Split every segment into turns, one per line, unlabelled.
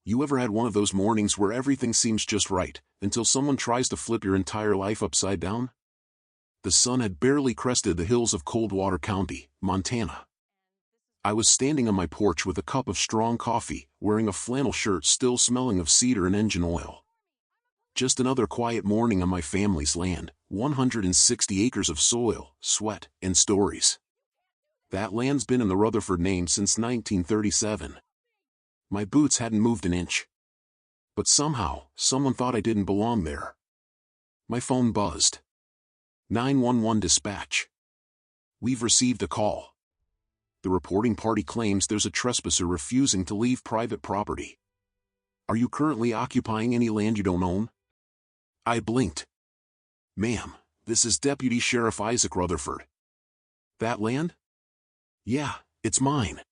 You ever had one of those mornings where everything seems just right, until someone tries to flip your entire life upside down? The sun had barely crested the hills of Coldwater County, Montana. I was standing on my porch with a cup of strong coffee, wearing a flannel shirt still smelling of cedar and engine oil. Just another quiet morning on my family's land, 160 acres of soil, sweat, and stories. That land's been in the Rutherford name since 1937. My boots hadn't moved an inch. But somehow, someone thought I didn't belong there. My phone buzzed. 911 dispatch. We've received a call. The reporting party claims there's a trespasser refusing to leave private property. Are you currently occupying any land you don't own? I blinked. Ma'am, this is Deputy Sheriff Isaac Rutherford. That land? Yeah, it's mine.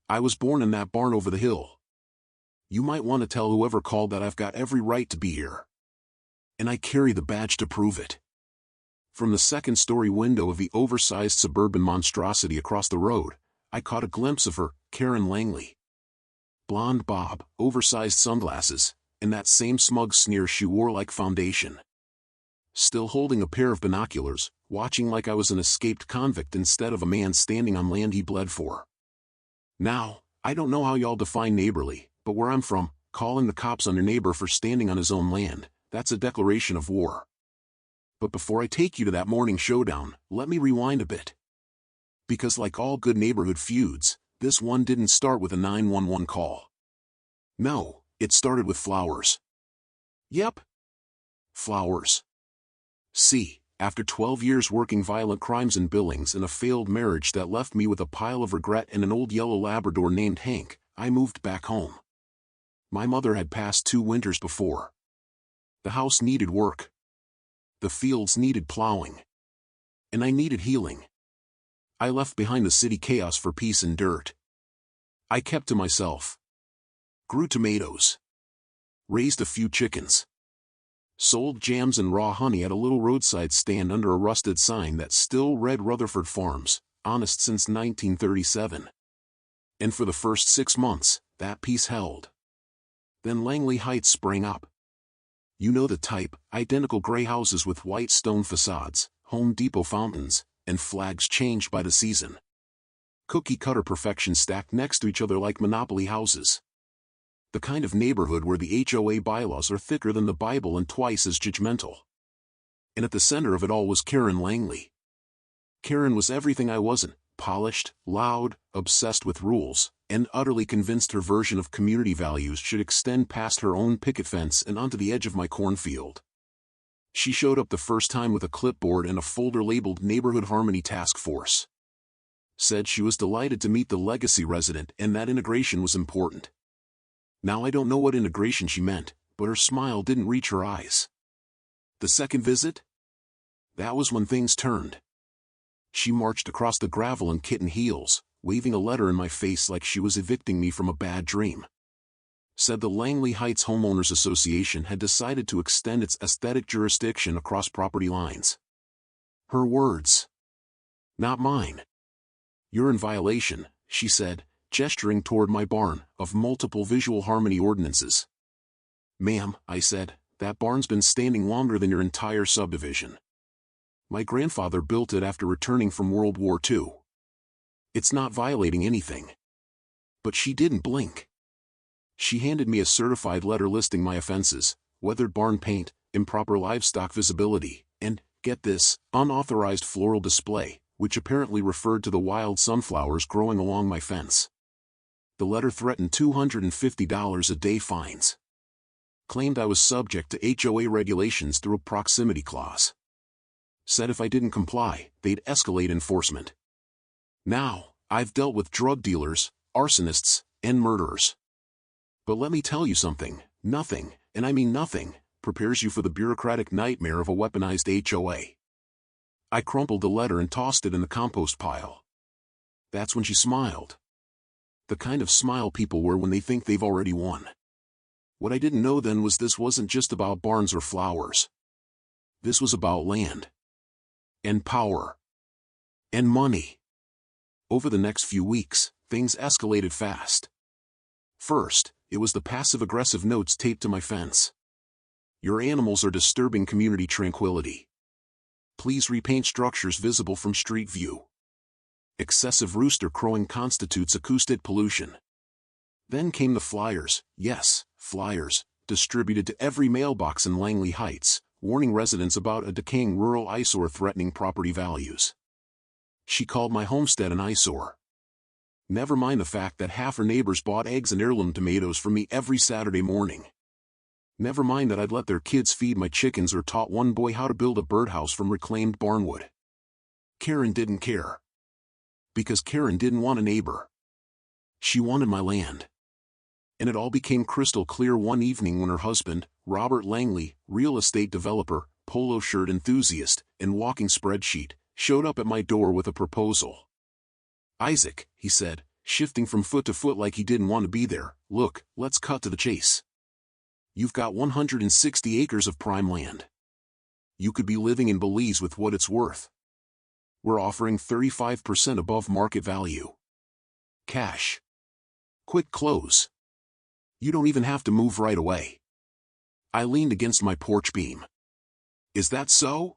I was born in that barn over the hill. You might want to tell whoever called that I've got every right to be here. And I carry the badge to prove it. From the second-story window of the oversized suburban monstrosity across the road, I caught a glimpse of her, Karen Langley. Blonde bob, oversized sunglasses, and that same smug sneer she wore like foundation. Still holding a pair of binoculars, watching like I was an escaped convict instead of a man standing on land he bled for. Now, I don't know how y'all define neighborly, but where I'm from, calling the cops on your neighbor for standing on his own land, that's a declaration of war. But before I take you to that morning showdown, let me rewind a bit. Because like all good neighborhood feuds, this one didn't start with a 911 call. No, it started with flowers. Yep. Flowers. See, after 12 years working violent crimes in Billings and a failed marriage that left me with a pile of regret and an old yellow Labrador named Hank, I moved back home. My mother had passed 2 winters before. The house needed work. The fields needed plowing. And I needed healing. I left behind the city chaos for peace and dirt. I kept to myself. Grew tomatoes. Raised a few chickens. Sold jams and raw honey at a little roadside stand under a rusted sign that still read Rutherford Farms, honest since 1937. And for the first 6 months, that peace held. Then Langley Heights sprang up. You know the type, identical gray houses with white stone facades, Home Depot fountains, and flags changed by the season. Cookie-cutter perfection stacked next to each other like Monopoly houses. The kind of neighborhood where the HOA bylaws are thicker than the Bible and twice as judgmental. And at the center of it all was Karen Langley. Karen was everything I wasn't, polished, loud, obsessed with rules, and utterly convinced her version of community values should extend past her own picket fence and onto the edge of my cornfield. She showed up the first time with a clipboard and a folder labeled Neighborhood Harmony Task Force. Said she was delighted to meet the legacy resident and that integration was important. Now I don't know what integration she meant, but her smile didn't reach her eyes. The second visit? That was when things turned. She marched across the gravel in kitten heels, waving a letter in my face like she was evicting me from a bad dream. Said the Langley Heights Homeowners Association had decided to extend its aesthetic jurisdiction across property lines. Her words. Not mine. You're in violation, she said, gesturing toward my barn, of multiple visual harmony ordinances. Ma'am, I said, that barn's been standing longer than your entire subdivision. My grandfather built it after returning from World War II. It's not violating anything. But she didn't blink. She handed me a certified letter listing my offenses: weathered barn paint, improper livestock visibility, and, get this, unauthorized floral display, which apparently referred to the wild sunflowers growing along my fence. The letter threatened $250 a day fines. Claimed I was subject to HOA regulations through a proximity clause. Said if I didn't comply, they'd escalate enforcement. Now, I've dealt with drug dealers, arsonists, and murderers. But let me tell you something, nothing, and I mean nothing, prepares you for the bureaucratic nightmare of a weaponized HOA. I crumpled the letter and tossed it in the compost pile. That's when she smiled. The kind of smile people wear when they think they've already won. What I didn't know then was this wasn't just about barns or flowers. This was about land. And power. And money. Over the next few weeks, things escalated fast. First, It was the passive-aggressive notes taped to my fence. Your animals are disturbing community tranquility. Please repaint structures visible from street view. Excessive rooster crowing constitutes acoustic pollution. Then came the flyers, yes, flyers, distributed to every mailbox in Langley Heights, warning residents about a decaying rural eyesore threatening property values. She called my homestead an eyesore. Never mind the fact that half her neighbors bought eggs and heirloom tomatoes from me every Saturday morning. Never mind that I'd let their kids feed my chickens or taught one boy how to build a birdhouse from reclaimed barnwood. Karen didn't care. Because Karen didn't want a neighbor. She wanted my land. And it all became crystal clear one evening when her husband, Robert Langley, real estate developer, polo shirt enthusiast, and walking spreadsheet, showed up at my door with a proposal. "Isaac," he said, shifting from foot to foot like he didn't want to be there, "look, let's cut to the chase. You've got 160 acres of prime land. You could be living in Belize with what it's worth. We're offering 35% above market value. Cash. Quick close. You don't even have to move right away." I leaned against my porch beam. "Is that so?"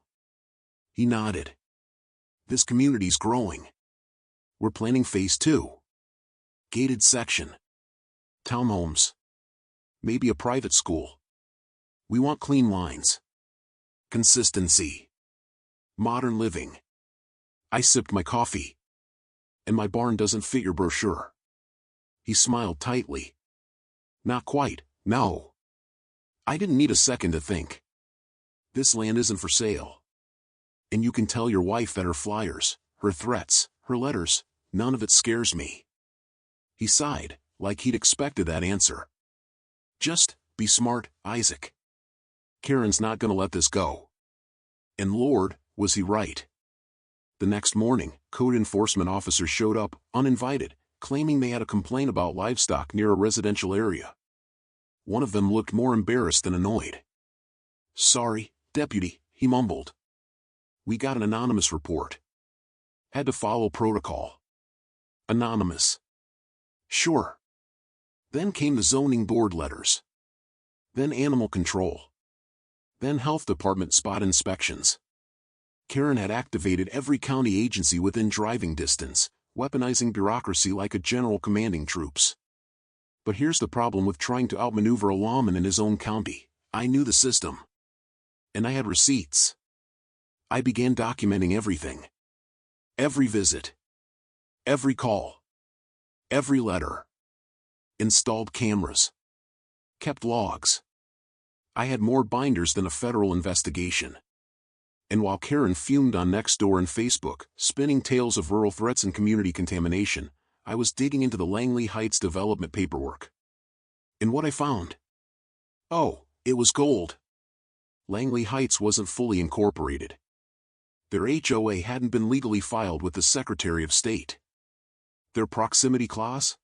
He nodded. "This community's growing. We're planning phase 2. Gated section. Townhomes. Maybe a private school. We want clean lines. Consistency. Modern living." I sipped my coffee. "And my barn doesn't fit your brochure." He smiled tightly. "Not quite, no." I didn't need a second to think. This land isn't for sale. And you can tell your wife that her flyers, her threats, her letters, none of it scares me. He sighed, like he'd expected that answer. "Just be smart, Isaac. Karen's not gonna let this go." And Lord, was he right. The next morning, code enforcement officers showed up, uninvited, claiming they had a complaint about livestock near a residential area. One of them looked more embarrassed than annoyed. "Sorry, deputy," he mumbled. "We got an anonymous report. Had to follow protocol." Anonymous. Sure. Then came the zoning board letters. Then animal control. Then health department spot inspections. Karen had activated every county agency within driving distance, weaponizing bureaucracy like a general commanding troops. But here's the problem with trying to outmaneuver a lawman in his own county. I knew the system. And I had receipts. I began documenting everything. Every visit. Every call. Every letter. Installed cameras. Kept logs. I had more binders than a federal investigation. And while Karen fumed on Nextdoor and Facebook, spinning tales of rural threats and community contamination, I was digging into the Langley Heights development paperwork. And what I found? Oh, it was gold. Langley Heights wasn't fully incorporated. Their HOA hadn't been legally filed with the Secretary of State. Their proximity clause?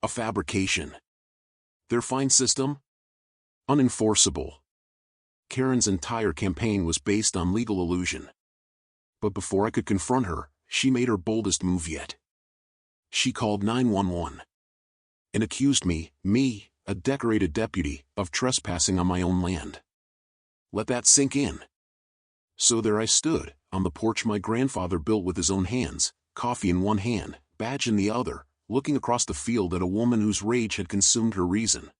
A fabrication. Their fine system? Unenforceable. Karen's entire campaign was based on legal illusion. But before I could confront her, she made her boldest move yet. She called 911. And accused me, a decorated deputy, of trespassing on my own land. Let that sink in. So there I stood, on the porch my grandfather built with his own hands, coffee in one hand, badge in the other, looking across the field at a woman whose rage had consumed her reason.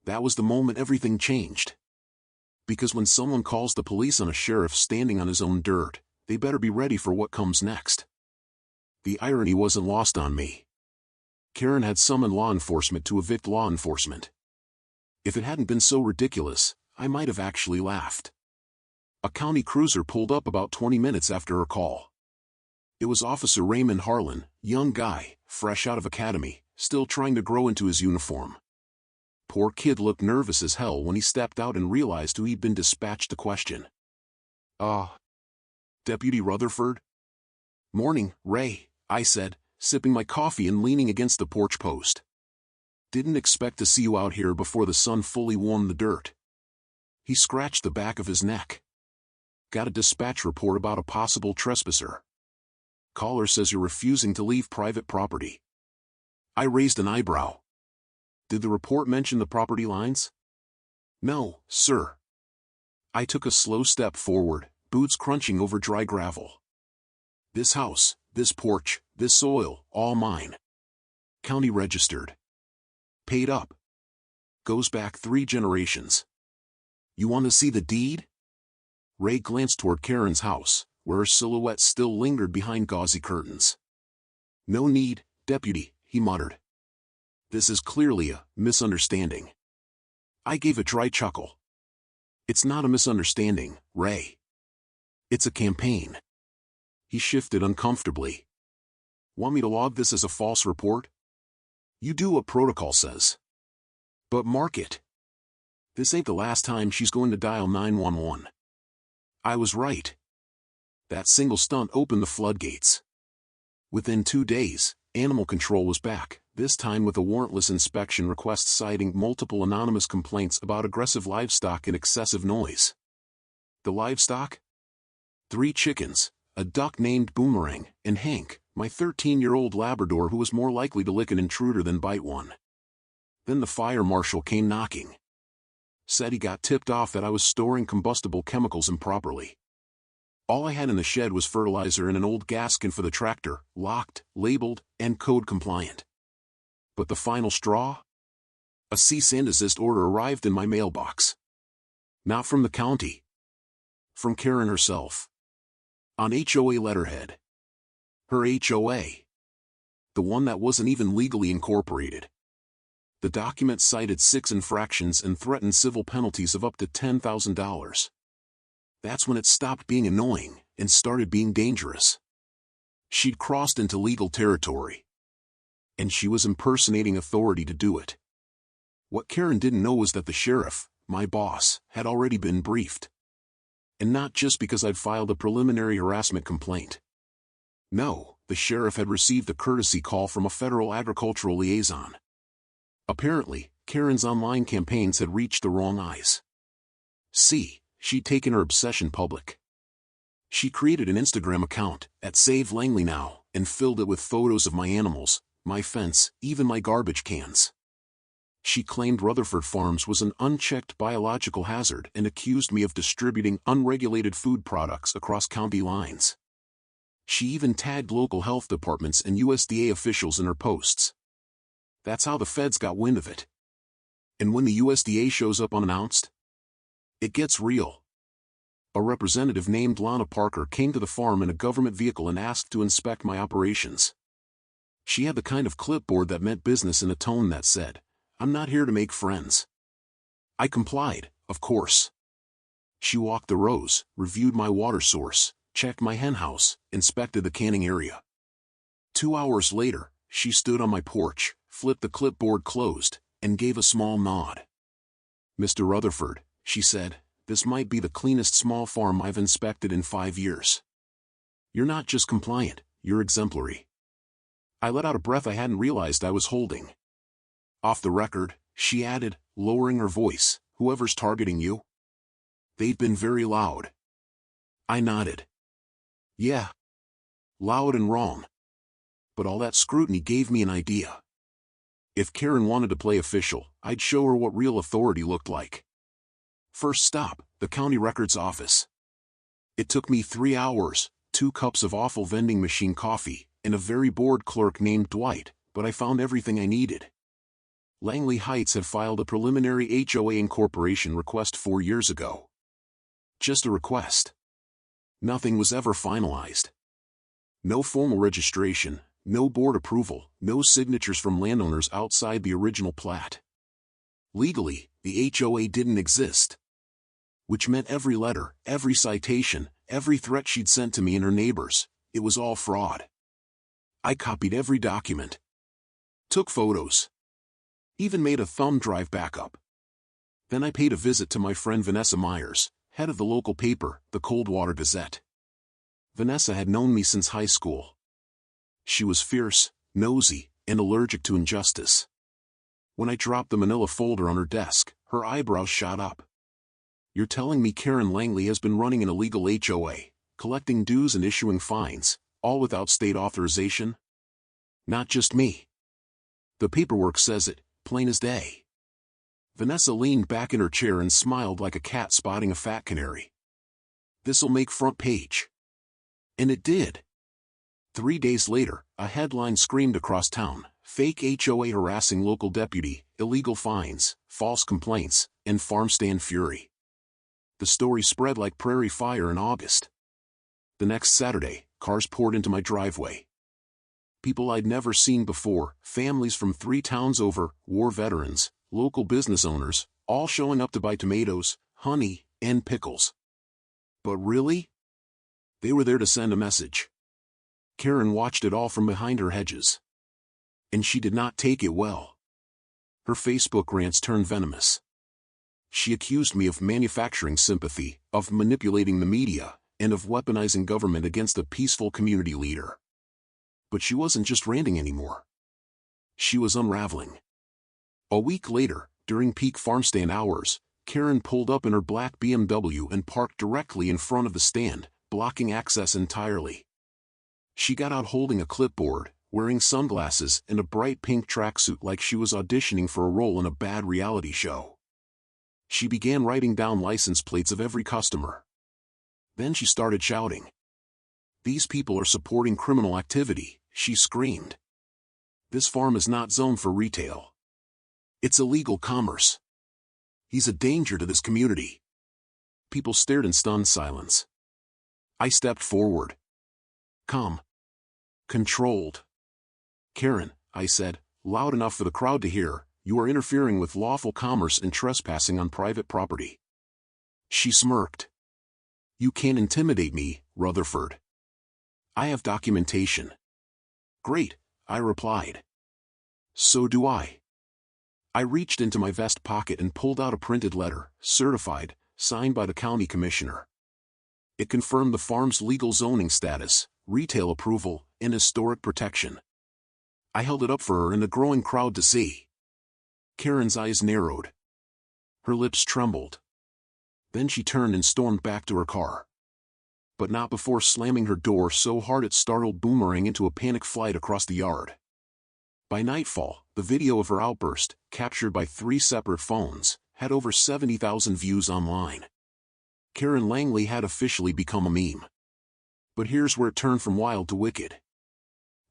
That was the moment everything changed. Because when someone calls the police on a sheriff standing on his own dirt, they better be ready for what comes next. The irony wasn't lost on me. Karen had summoned law enforcement to evict law enforcement. If it hadn't been so ridiculous, I might have actually laughed. A county cruiser pulled up about 20 minutes after her call. It was Officer Raymond Harlan, young guy, fresh out of academy, still trying to grow into his uniform. Poor kid looked nervous as hell when he stepped out and realized who he'd been dispatched to question. Deputy Rutherford?" "Morning, Ray," I said, sipping my coffee and leaning against the porch post. "Didn't expect to see you out here before the sun fully warmed the dirt." He scratched the back of his neck. "Got a dispatch report about a possible trespasser. Caller says you're refusing to leave private property." I raised an eyebrow. Did the report mention the property lines? No, sir. I took a slow step forward, boots crunching over dry gravel. This house, this porch, this soil, all mine. County registered. Paid up. Goes back 3 generations. You want to see the deed? Ray glanced toward Karen's house, where her silhouette still lingered behind gauzy curtains. No need, Deputy, he muttered. This is clearly a misunderstanding. I gave a dry chuckle. It's not a misunderstanding, Ray. It's a campaign. He shifted uncomfortably. Want me to log this as a false report? You do what protocol says. But mark it. This ain't the last time she's going to dial 911. I was right. That single stunt opened the floodgates. Within 2 days, Animal Control was back, this time with a warrantless inspection request citing multiple anonymous complaints about aggressive livestock and excessive noise. The livestock? 3 chickens, a duck named Boomerang, and Hank, my 13-year-old Labrador who was more likely to lick an intruder than bite one. Then the fire marshal came knocking. Said he got tipped off that I was storing combustible chemicals improperly. All I had in the shed was fertilizer and an old gaskin for the tractor, locked, labeled, and code compliant. But the final straw? A cease and desist order arrived in my mailbox. Not from the county. From Karen herself. On HOA letterhead. Her HOA. The one that wasn't even legally incorporated. The document cited 6 infractions and threatened civil penalties of up to $10,000. That's when it stopped being annoying and started being dangerous. She'd crossed into legal territory. And she was impersonating authority to do it. What Karen didn't know was that the sheriff, my boss, had already been briefed. And not just because I'd filed a preliminary harassment complaint. No, the sheriff had received a courtesy call from a federal agricultural liaison. Apparently, Karen's online campaigns had reached the wrong eyes. See, she'd taken her obsession public. She created an Instagram account, @SaveLangleyNow, and filled it with photos of my animals, my fence, even my garbage cans. She claimed Rutherford Farms was an unchecked biological hazard and accused me of distributing unregulated food products across county lines. She even tagged local health departments and USDA officials in her posts. That's how the feds got wind of it. And when the USDA shows up unannounced, it gets real. A representative named Lana Parker came to the farm in a government vehicle and asked to inspect my operations. She had the kind of clipboard that meant business in a tone that said, "I'm not here to make friends." I complied, of course. She walked the rows, reviewed my water source, checked my henhouse, inspected the canning area. 2 hours later, she stood on my porch, flipped the clipboard closed, and gave a small nod. "Mr. Rutherford," she said, "this might be the cleanest small farm I've inspected in 5 years. You're not just compliant, you're exemplary." I let out a breath I hadn't realized I was holding. "Off the record," she added, lowering her voice, "whoever's targeting you? They've been very loud." I nodded. Yeah. Loud and wrong. But all that scrutiny gave me an idea. If Karen wanted to play official, I'd show her what real authority looked like. First stop, the county records office. It took me 3 hours, 2 cups of awful vending machine coffee, and a very bored clerk named Dwight, but I found everything I needed. Langley Heights had filed a preliminary HOA incorporation request 4 years ago. Just a request. Nothing was ever finalized. No formal registration, no board approval, no signatures from landowners outside the original plat. Legally, the HOA didn't exist. Which meant every letter, every citation, every threat she'd sent to me and her neighbors, it was all fraud. I copied every document. Took photos. Even made a thumb drive backup. Then I paid a visit to my friend Vanessa Myers, head of the local paper, the Coldwater Gazette. Vanessa had known me since high school. She was fierce, nosy, and allergic to injustice. When I dropped the manila folder on her desk, her eyebrows shot up. "You're telling me Karen Langley has been running an illegal HOA, collecting dues and issuing fines, all without state authorization?" "Not just me. The paperwork says it," plain as day. Vanessa leaned back in her chair and smiled like a cat spotting a fat canary. "This'll make front page." And it did. 3 days later, a headline screamed across town, "Fake HOA harassing local deputy, illegal fines, false complaints, and farm stand fury." The story spread like prairie fire in August. The next Saturday, cars poured into my driveway. People I'd never seen before, families from 3 towns over, war veterans, local business owners, all showing up to buy tomatoes, honey, and pickles. But really? They were there to send a message. Karen watched it all from behind her hedges. And she did not take it well. Her Facebook rants turned venomous. She accused me of manufacturing sympathy, of manipulating the media, and of weaponizing government against a peaceful community leader. But she wasn't just ranting anymore. She was unraveling. A week later, during peak farmstand hours, Karen pulled up in her black BMW and parked directly in front of the stand, blocking access entirely. She got out holding a clipboard, wearing sunglasses and a bright pink tracksuit like she was auditioning for a role in a bad reality show. She began writing down license plates of every customer. Then she started shouting. "These people are supporting criminal activity," she screamed. "This farm is not zoned for retail. It's illegal commerce. He's a danger to this community." People stared in stunned silence. I stepped forward. Calm. Controlled. "Karen," I said, loud enough for the crowd to hear, "you are interfering with lawful commerce and trespassing on private property." She smirked. "You can't intimidate me, Rutherford. I have documentation." "Great," I replied. "So do I." I reached into my vest pocket and pulled out a printed letter, certified, signed by the county commissioner. It confirmed the farm's legal zoning status, retail approval, and historic protection. I held it up for her and the growing crowd to see. Karen's eyes narrowed. Her lips trembled. Then she turned and stormed back to her car. But not before slamming her door so hard it startled Boomerang into a panic flight across the yard. By nightfall, the video of her outburst, captured by 3 separate phones, had over 70,000 views online. Karen Langley had officially become a meme. But here's where it turned from wild to wicked.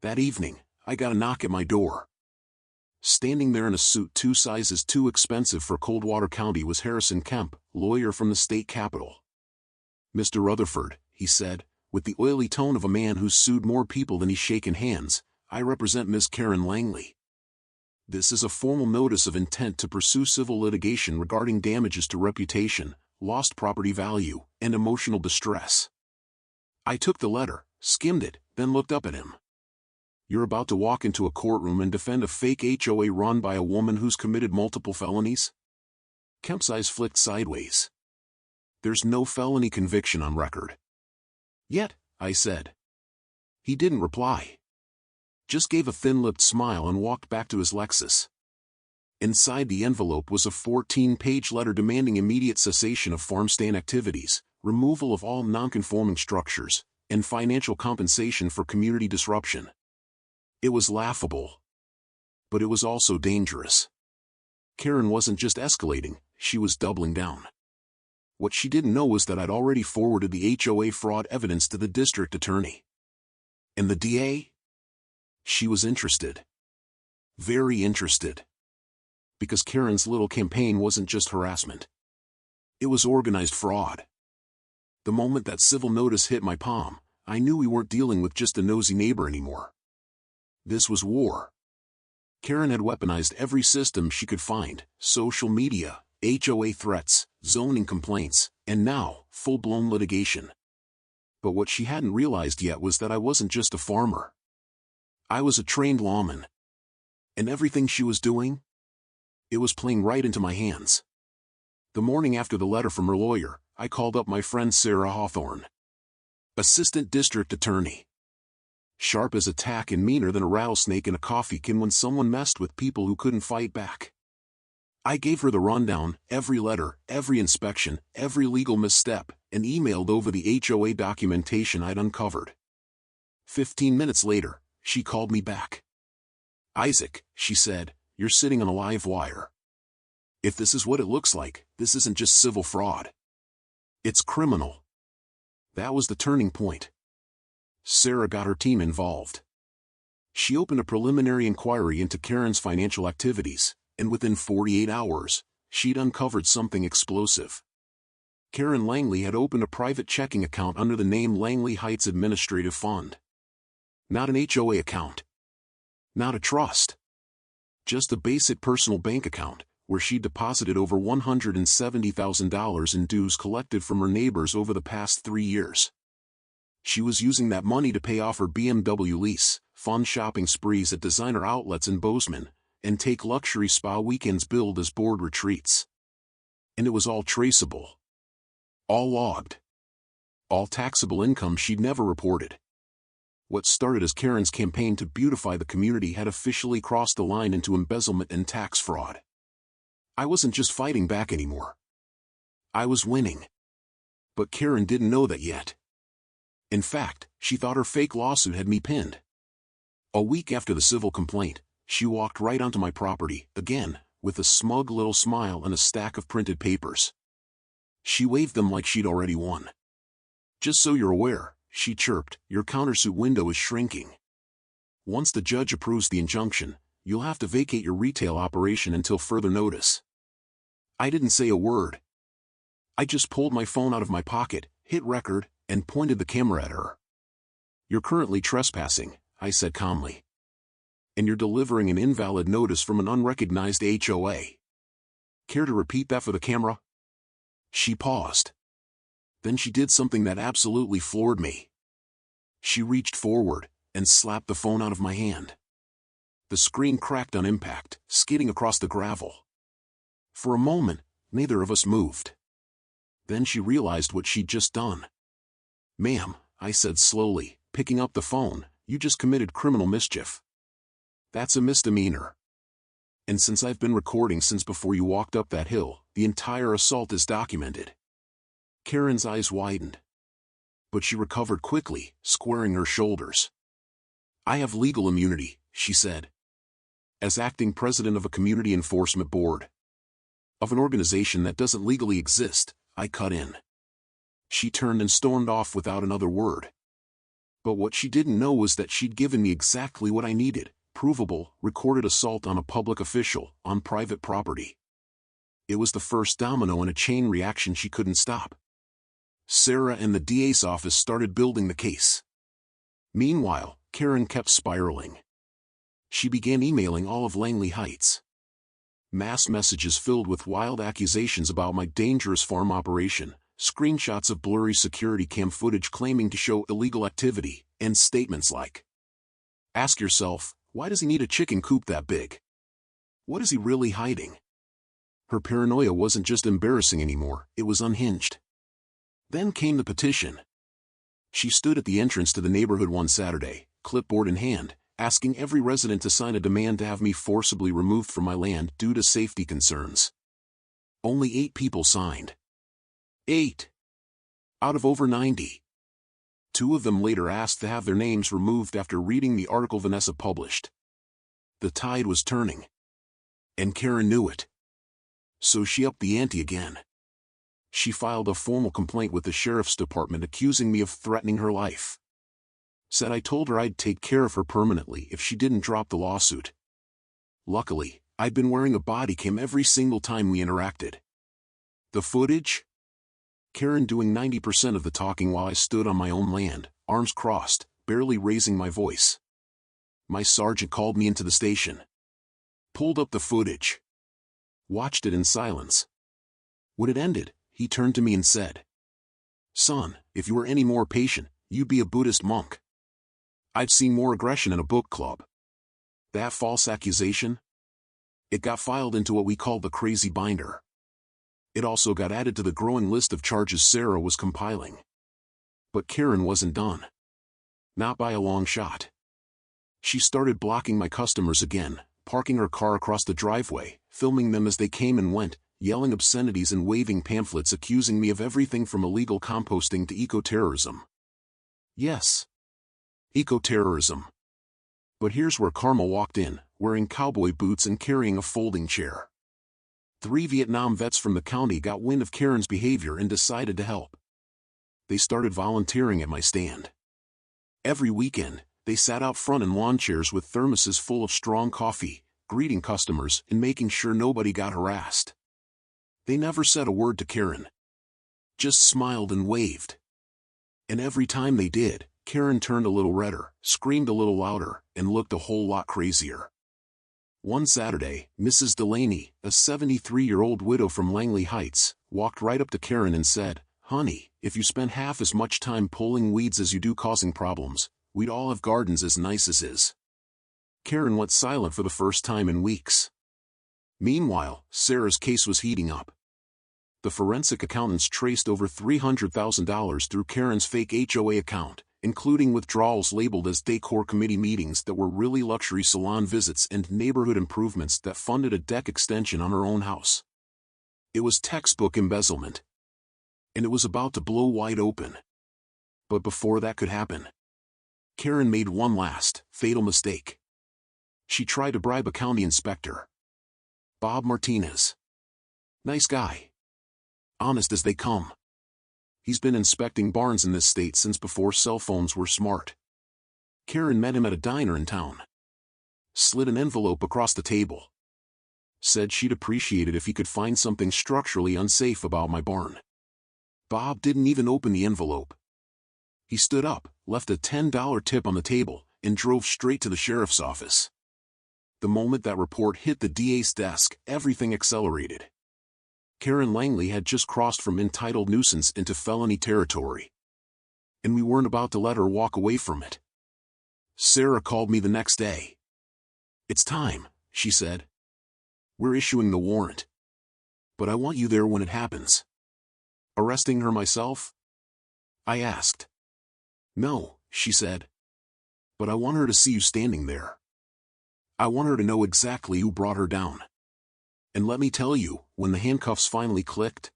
That evening, I got a knock at my door. Standing there in a suit 2 sizes too expensive for Coldwater County was Harrison Kemp, lawyer from the state capitol. "Mr. Rutherford," he said, with the oily tone of a man who's sued more people than he's shaken hands, "I represent Ms. Karen Langley. This is a formal notice of intent to pursue civil litigation regarding damages to reputation, lost property value, and emotional distress." I took the letter, skimmed it, then looked up at him. "You're about to walk into a courtroom and defend a fake HOA run by a woman who's committed multiple felonies?" Kemp's eyes flicked sideways. "There's no felony conviction on record." "Yet," I said. He didn't reply. Just gave a thin-lipped smile and walked back to his Lexus. Inside the envelope was a 14-page letter demanding immediate cessation of farmstand activities, removal of all non-conforming structures, and financial compensation for community disruption. It was laughable. But it was also dangerous. Karen wasn't just escalating, she was doubling down. What she didn't know was that I'd already forwarded the HOA fraud evidence to the district attorney. And the DA? She was interested. Very interested. Because Karen's little campaign wasn't just harassment. It was organized fraud. The moment that civil notice hit my palm, I knew we weren't dealing with just a nosy neighbor anymore. This was war. Karen had weaponized every system she could find, social media, HOA threats, zoning complaints, and now, full-blown litigation. But what she hadn't realized yet was that I wasn't just a farmer. I was a trained lawman. And everything she was doing? It was playing right into my hands. The morning after the letter from her lawyer, I called up my friend Sarah Hawthorne. Assistant District Attorney. Sharp as a tack and meaner than a rattlesnake in a coffee can when someone messed with people who couldn't fight back. I gave her the rundown, every letter, every inspection, every legal misstep, and emailed over the HOA documentation I'd uncovered. 15 minutes later, she called me back. "Isaac," she said, you're sitting on a live wire. If this is what it looks like, this isn't just civil fraud. It's criminal. That was the turning point. Sarah got her team involved. She opened a preliminary inquiry into Karen's financial activities, and within 48 hours, she'd uncovered something explosive. Karen Langley had opened a private checking account under the name Langley Heights Administrative Fund. Not an HOA account. Not a trust. Just a basic personal bank account, where she deposited over $170,000 in dues collected from her neighbors over the past 3 years. She was using that money to pay off her BMW lease, fund shopping sprees at designer outlets in Bozeman, and take luxury spa weekends billed as board retreats. And it was all traceable. All logged. All taxable income she'd never reported. What started as Karen's campaign to beautify the community had officially crossed the line into embezzlement and tax fraud. I wasn't just fighting back anymore. I was winning. But Karen didn't know that yet. In fact, she thought her fake lawsuit had me pinned. A week after the civil complaint, she walked right onto my property, again, with a smug little smile and a stack of printed papers. She waved them like she'd already won. "Just so you're aware," she chirped, "your countersuit window is shrinking. Once the judge approves the injunction, you'll have to vacate your retail operation until further notice." I didn't say a word. I just pulled my phone out of my pocket, hit record, and pointed the camera at her. "You're currently trespassing," I said calmly. "And you're delivering an invalid notice from an unrecognized HOA. Care to repeat that for the camera?" She paused. Then she did something that absolutely floored me. She reached forward and slapped the phone out of my hand. The screen cracked on impact, skidding across the gravel. For a moment, neither of us moved. Then she realized what she'd just done. "Ma'am," I said slowly, picking up the phone, "you just committed criminal mischief. That's a misdemeanor. And since I've been recording since before you walked up that hill, the entire assault is documented." Karen's eyes widened. But she recovered quickly, squaring her shoulders. "I have legal immunity," she said. "As acting president of a community enforcement board. Of an organization that doesn't legally exist," I cut in. She turned and stormed off without another word. But what she didn't know was that she'd given me exactly what I needed: provable, recorded assault on a public official, on private property. It was the first domino in a chain reaction she couldn't stop. Sarah and the DA's office started building the case. Meanwhile, Karen kept spiraling. She began emailing all of Langley Heights. Mass messages filled with wild accusations about my dangerous farm operation, screenshots of blurry security cam footage claiming to show illegal activity, and statements like, "Ask yourself, why does he need a chicken coop that big? What is he really hiding?" Her paranoia wasn't just embarrassing anymore, it was unhinged. Then came the petition. She stood at the entrance to the neighborhood one Saturday, clipboard in hand, asking every resident to sign a demand to have me forcibly removed from my land due to safety concerns. Only 8 people signed. 8. Out of over 90. 2 of them later asked to have their names removed after reading the article Vanessa published. The tide was turning. And Karen knew it. So she upped the ante again. She filed a formal complaint with the sheriff's department accusing me of threatening her life. Said I told her I'd take care of her permanently if she didn't drop the lawsuit. Luckily, I'd been wearing a body cam every single time we interacted. The footage? Karen doing 90% of the talking while I stood on my own land, arms crossed, barely raising my voice. My sergeant called me into the station. Pulled up the footage. Watched it in silence. When it ended, he turned to me and said, "Son, if you were any more patient, you'd be a Buddhist monk. I've seen more aggression in a book club. That false accusation? It got filed into what we call the crazy binder. It also got added to the growing list of charges Sarah was compiling." But Karen wasn't done. Not by a long shot. She started blocking my customers again, parking her car across the driveway, filming them as they came and went, yelling obscenities and waving pamphlets accusing me of everything from illegal composting to eco-terrorism. Yes. Eco-terrorism. But here's where karma walked in, wearing cowboy boots and carrying a folding chair. 3 Vietnam vets from the county got wind of Karen's behavior and decided to help. They started volunteering at my stand. Every weekend, they sat out front in lawn chairs with thermoses full of strong coffee, greeting customers and making sure nobody got harassed. They never said a word to Karen. Just smiled and waved. And every time they did, Karen turned a little redder, screamed a little louder, and looked a whole lot crazier. One Saturday, Mrs. Delaney, a 73-year-old widow from Langley Heights, walked right up to Karen and said, "Honey, if you spent half as much time pulling weeds as you do causing problems, we'd all have gardens as nice as his." Karen went silent for the first time in weeks. Meanwhile, Sarah's case was heating up. The forensic accountants traced over $300,000 through Karen's fake HOA account, including withdrawals labeled as decor committee meetings that were really luxury salon visits and neighborhood improvements that funded a deck extension on her own house. It was textbook embezzlement. And it was about to blow wide open. But before that could happen, Karen made one last, fatal mistake. She tried to bribe a county inspector. Bob Martinez. Nice guy. Honest as they come. He's been inspecting barns in this state since before cell phones were smart. Karen met him at a diner in town. Slid an envelope across the table. Said she'd appreciate it if he could find something structurally unsafe about my barn. Bob didn't even open the envelope. He stood up, left a $10 tip on the table, and drove straight to the sheriff's office. The moment that report hit the DA's desk, everything accelerated. Karen Langley had just crossed from entitled nuisance into felony territory. And we weren't about to let her walk away from it. Sarah called me the next day. "It's time," she said. "We're issuing the warrant. But I want you there when it happens." "Arresting her myself?" I asked. "No," she said. "But I want her to see you standing there. I want her to know exactly who brought her down. And let me tell you, when the handcuffs finally clicked,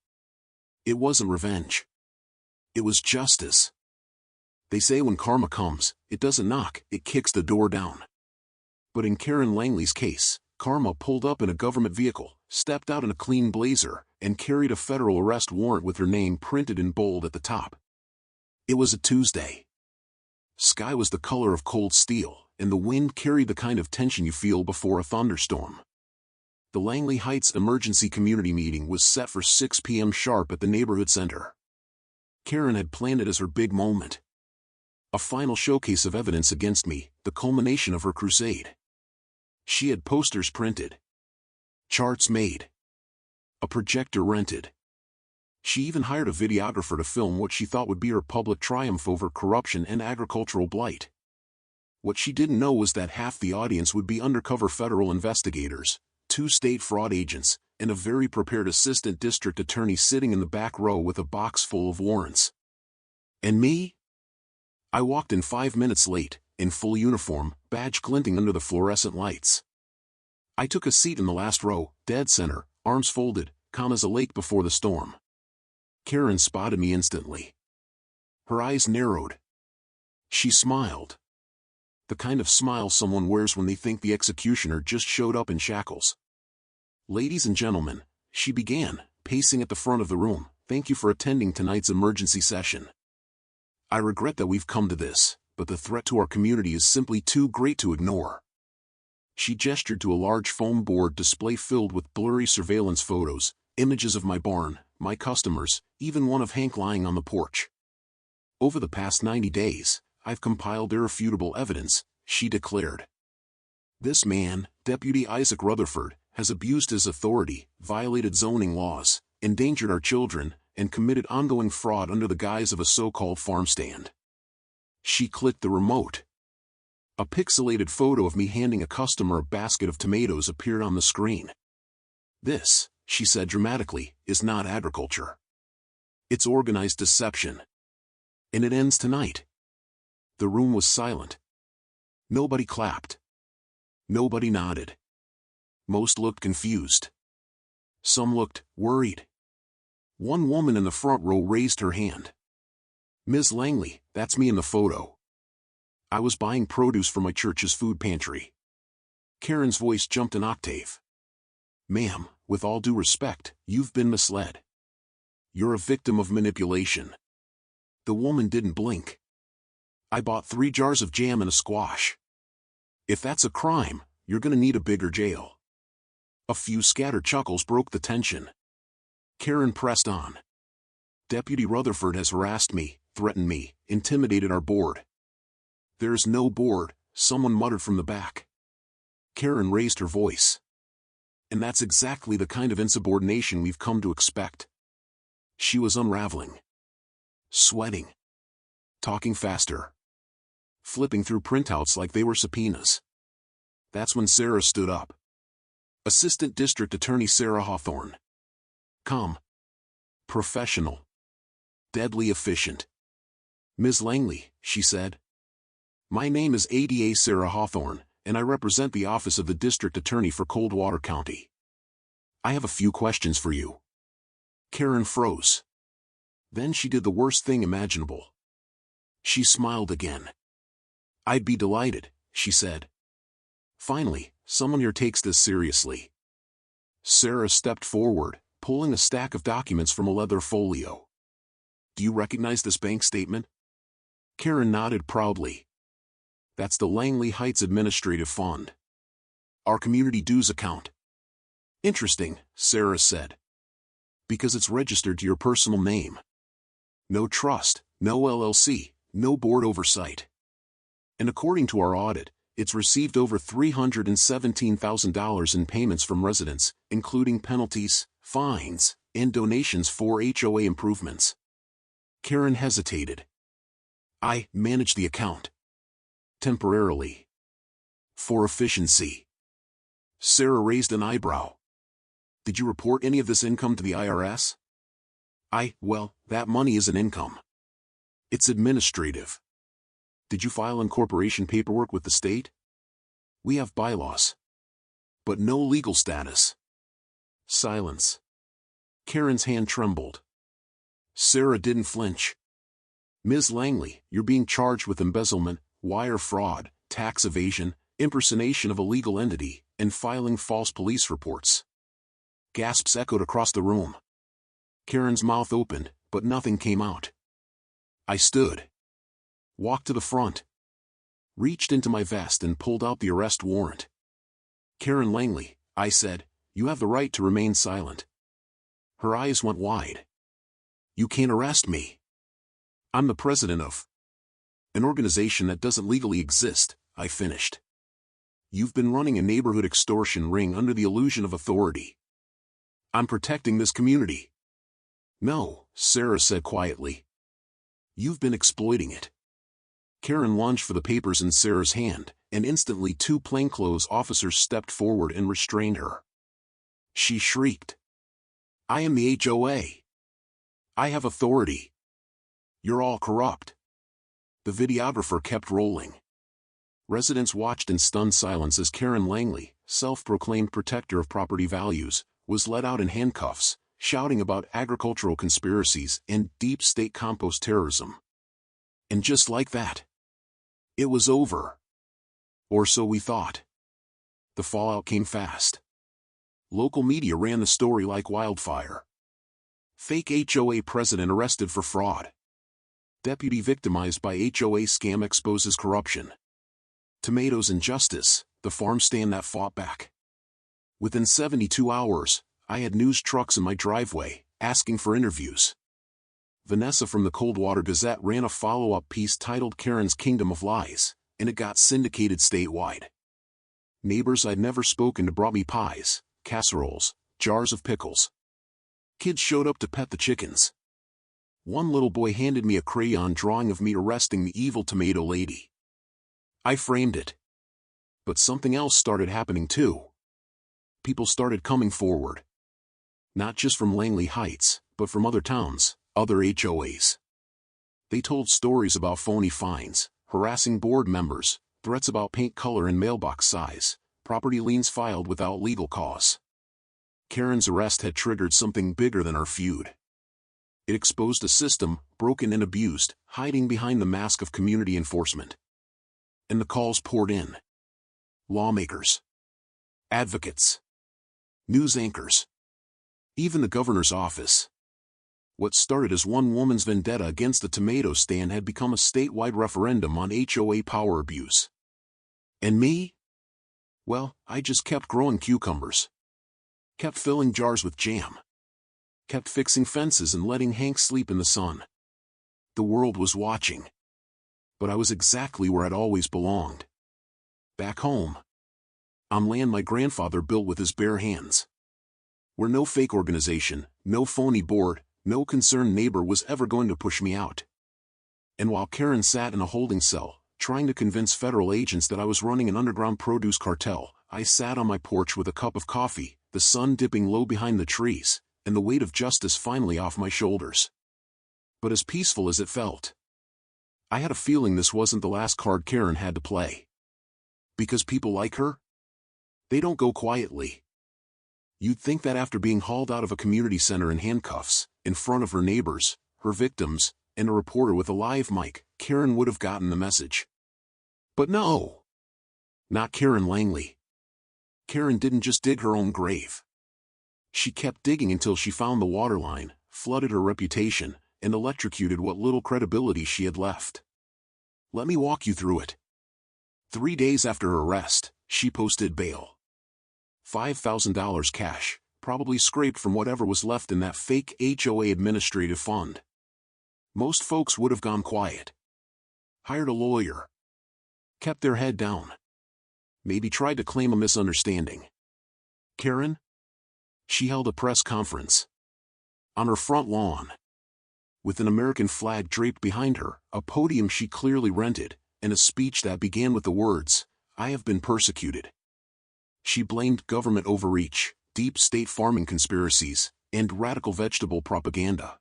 it wasn't revenge. It was justice. They say when karma comes, it doesn't knock, it kicks the door down. But in Karen Langley's case, karma pulled up in a government vehicle, stepped out in a clean blazer, and carried a federal arrest warrant with her name printed in bold at the top. It was a Tuesday. Sky was the color of cold steel, and the wind carried the kind of tension you feel before a thunderstorm. The Langley Heights Emergency Community Meeting was set for 6 p.m. sharp at the neighborhood center. Karen had planned it as her big moment. A final showcase of evidence against me, the culmination of her crusade. She had posters printed. Charts made. A projector rented. She even hired a videographer to film what she thought would be her public triumph over corruption and agricultural blight. What she didn't know was that half the audience would be undercover federal investigators, 2 state fraud agents, and a very prepared assistant district attorney sitting in the back row with a box full of warrants. And me? I walked in 5 minutes late, in full uniform, badge glinting under the fluorescent lights. I took a seat in the last row, dead center, arms folded, calm as a lake before the storm. Karen spotted me instantly. Her eyes narrowed. She smiled. The kind of smile someone wears when they think the executioner just showed up in shackles. "Ladies and gentlemen," she began, pacing at the front of the room, "thank you for attending tonight's emergency session. I regret that we've come to this, but the threat to our community is simply too great to ignore." She gestured to a large foam board display filled with blurry surveillance photos, images of my barn, my customers, even one of Hank lying on the porch. "Over the past 90 days, I've compiled irrefutable evidence," she declared. "This man, Deputy Isaac Rutherford, has abused his authority, violated zoning laws, endangered our children, and committed ongoing fraud under the guise of a so-called farm stand." She clicked the remote. A pixelated photo of me handing a customer a basket of tomatoes appeared on the screen. "This," she said dramatically, "is not agriculture. It's organized deception. And it ends tonight." The room was silent. Nobody clapped. Nobody nodded. Most looked confused. Some looked worried. One woman in the front row raised her hand. "Ms. Langley, that's me in the photo." I was buying produce for my church's food pantry. Karen's voice jumped an octave. Ma'am, with all due respect, you've been misled. You're a victim of manipulation. The woman didn't blink. I bought 3 jars of jam and a squash. If that's a crime, you're gonna need a bigger jail. A few scattered chuckles broke the tension. Karen pressed on. Deputy Rutherford has harassed me, threatened me, intimidated our board. There's no board, someone muttered from the back. Karen raised her voice. And that's exactly the kind of insubordination we've come to expect. She was unraveling. Sweating. Talking faster. Flipping through printouts like they were subpoenas. That's when Sarah stood up. Assistant District Attorney Sarah Hawthorne. Calm. Professional. Deadly efficient. Ms. Langley, she said. My name is ADA Sarah Hawthorne, and I represent the Office of the District Attorney for Coldwater County. I have a few questions for you. Karen froze. Then she did the worst thing imaginable. She smiled again. I'd be delighted, she said. Finally, someone here takes this seriously. Sarah stepped forward, pulling a stack of documents from a leather folio. Do you recognize this bank statement? Karen nodded proudly. That's the Langley Heights Administrative Fund. Our community dues account. Interesting, Sarah said. Because it's registered to your personal name. No trust, no LLC, no board oversight. And according to our audit, it's received over $317,000 in payments from residents, including penalties, fines, and donations for HOA improvements. Karen hesitated. I manage the account. Temporarily. For efficiency. Sarah raised an eyebrow. Did you report any of this income to the IRS? Well, that money isn't income. It's administrative. Did you file incorporation paperwork with the state? We have bylaws. But no legal status. Silence. Karen's hand trembled. Sarah didn't flinch. Ms. Langley, you're being charged with embezzlement, wire fraud, tax evasion, impersonation of a legal entity, and filing false police reports. Gasps echoed across the room. Karen's mouth opened, but nothing came out. I stood. Walked to the front. Reached into my vest and pulled out the arrest warrant. Karen Langley, I said, you have the right to remain silent. Her eyes went wide. You can't arrest me. I'm the president of an organization that doesn't legally exist, I finished. You've been running a neighborhood extortion ring under the illusion of authority. I'm protecting this community. No, Sarah said quietly. You've been exploiting it. Karen lunged for the papers in Sarah's hand, and instantly 2 plainclothes officers stepped forward and restrained her. She shrieked. I am the HOA. I have authority. You're all corrupt. The videographer kept rolling. Residents watched in stunned silence as Karen Langley, self-proclaimed protector of property values, was led out in handcuffs, shouting about agricultural conspiracies and deep state compost terrorism. And just like that, it was over. Or so we thought. The fallout came fast. Local media ran the story like wildfire. Fake HOA president arrested for fraud. Deputy victimized by HOA scam exposes corruption. Tomatoes and justice, the farm stand that fought back. Within 72 hours, I had news trucks in my driveway, asking for interviews. Vanessa from the Coldwater Gazette ran a follow-up piece titled Karen's Kingdom of Lies, and it got syndicated statewide. Neighbors I'd never spoken to brought me pies, casseroles, jars of pickles. Kids showed up to pet the chickens. One little boy handed me a crayon drawing of me arresting the evil tomato lady. I framed it. But something else started happening too. People started coming forward. Not just from Langley Heights, but from other towns, other HOAs. They told stories about phony fines, harassing board members, threats about paint color and mailbox size, property liens filed without legal cause. Karen's arrest had triggered something bigger than our feud. It exposed a system, broken and abused, hiding behind the mask of community enforcement. And the calls poured in. Lawmakers. Advocates. News anchors. Even the governor's office. What started as one woman's vendetta against the tomato stand had become a statewide referendum on HOA power abuse. And me? Well, I just kept growing cucumbers. Kept filling jars with jam. Kept fixing fences and letting Hank sleep in the sun. The world was watching. But I was exactly where I'd always belonged. Back home. On land my grandfather built with his bare hands. Where no fake organization, no phony board, no concerned neighbor was ever going to push me out. And while Karen sat in a holding cell, trying to convince federal agents that I was running an underground produce cartel, I sat on my porch with a cup of coffee, the sun dipping low behind the trees, and the weight of justice finally off my shoulders. But as peaceful as it felt, I had a feeling this wasn't the last card Karen had to play. Because people like her? They don't go quietly. You'd think that after being hauled out of a community center in handcuffs, in front of her neighbors, her victims, and a reporter with a live mic, Karen would have gotten the message. But no! Not Karen Langley. Karen didn't just dig her own grave. She kept digging until she found the waterline, flooded her reputation, and electrocuted what little credibility she had left. Let me walk you through it. 3 days after her arrest, she posted bail. $5,000 cash, probably scraped from whatever was left in that fake HOA administrative fund. Most folks would have gone quiet. Hired a lawyer. Kept their head down. Maybe tried to claim a misunderstanding. Karen? She held a press conference. On her front lawn. With an American flag draped behind her, a podium she clearly rented, and a speech that began with the words, "I have been persecuted." She blamed government overreach, deep state farming conspiracies, and radical vegetable propaganda.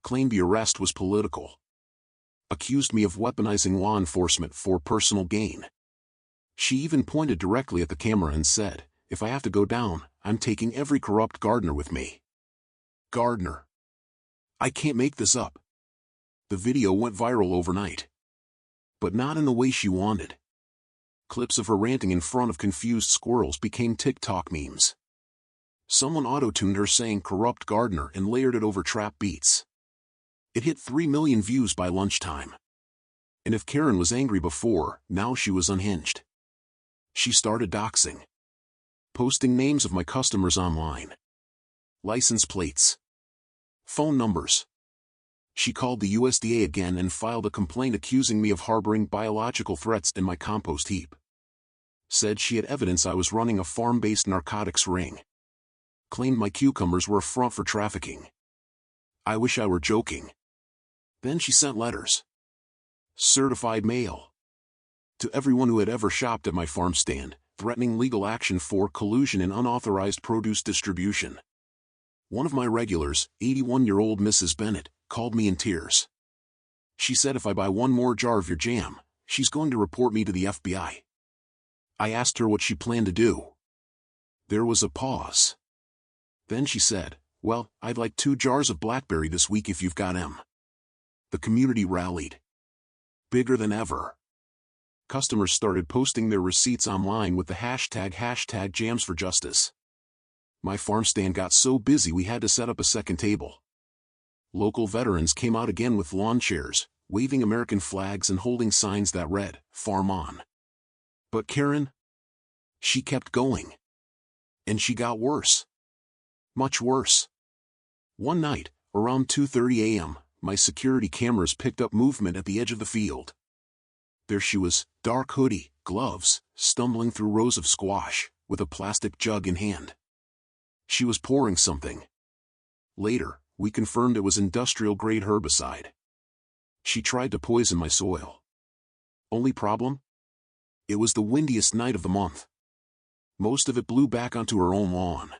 Claimed the arrest was political. Accused me of weaponizing law enforcement for personal gain. She even pointed directly at the camera and said, "If I have to go down, I'm taking every corrupt gardener with me." Gardener. I can't make this up. The video went viral overnight. But not in the way she wanted. Clips of her ranting in front of confused squirrels became TikTok memes. Someone auto-tuned her saying "corrupt gardener" and layered it over trap beats. It hit 3 million views by lunchtime. And if Karen was angry before, now she was unhinged. She started doxing. Posting names of my customers online. License plates. Phone numbers. She called the USDA again and filed a complaint accusing me of harboring biological threats in my compost heap. Said she had evidence I was running a farm-based narcotics ring. Claimed my cucumbers were a front for trafficking. I wish I were joking. Then she sent letters. Certified mail. To everyone who had ever shopped at my farm stand, threatening legal action for collusion in unauthorized produce distribution. One of my regulars, 81-year-old Mrs. Bennett, called me in tears. She said if I buy one more jar of your jam, she's going to report me to the FBI. I asked her what she planned to do. There was a pause. Then she said, "Well, I'd like 2 jars of blackberry this week if you've got 'em." The community rallied. Bigger than ever. Customers started posting their receipts online with the hashtag #JamsForJustice. My farm stand got so busy we had to set up a second table. Local veterans came out again with lawn chairs, waving American flags and holding signs that read, "Farm On." But Karen? She kept going. And she got worse. Much worse. One night, around 2:30 a.m., my security cameras picked up movement at the edge of the field. There she was, dark hoodie, gloves, stumbling through rows of squash, with a plastic jug in hand. She was pouring something. Later, we confirmed it was industrial-grade herbicide. She tried to poison my soil. Only problem? It was the windiest night of the month. Most of it blew back onto her own lawn.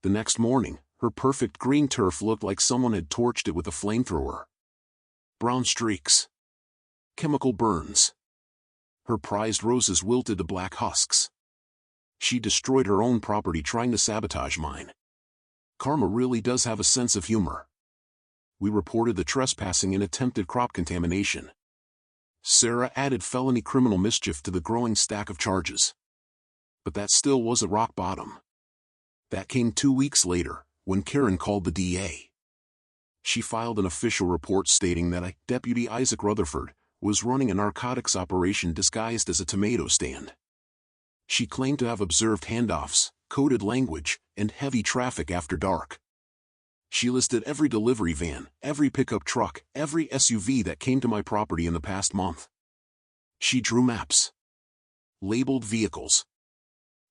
The next morning, her perfect green turf looked like someone had torched it with a flamethrower. Brown streaks. Chemical burns. Her prized roses wilted to black husks. She destroyed her own property trying to sabotage mine. Karma really does have a sense of humor. We reported the trespassing and attempted crop contamination. Sarah added felony criminal mischief to the growing stack of charges. But that still wasn't rock bottom. That came 2 weeks later, when Karen called the DA. She filed an official report stating that Deputy Isaac Rutherford, was running a narcotics operation disguised as a tomato stand. She claimed to have observed handoffs, coded language, and heavy traffic after dark. She listed every delivery van, every pickup truck, every SUV that came to my property in the past month. She drew maps, labeled vehicles.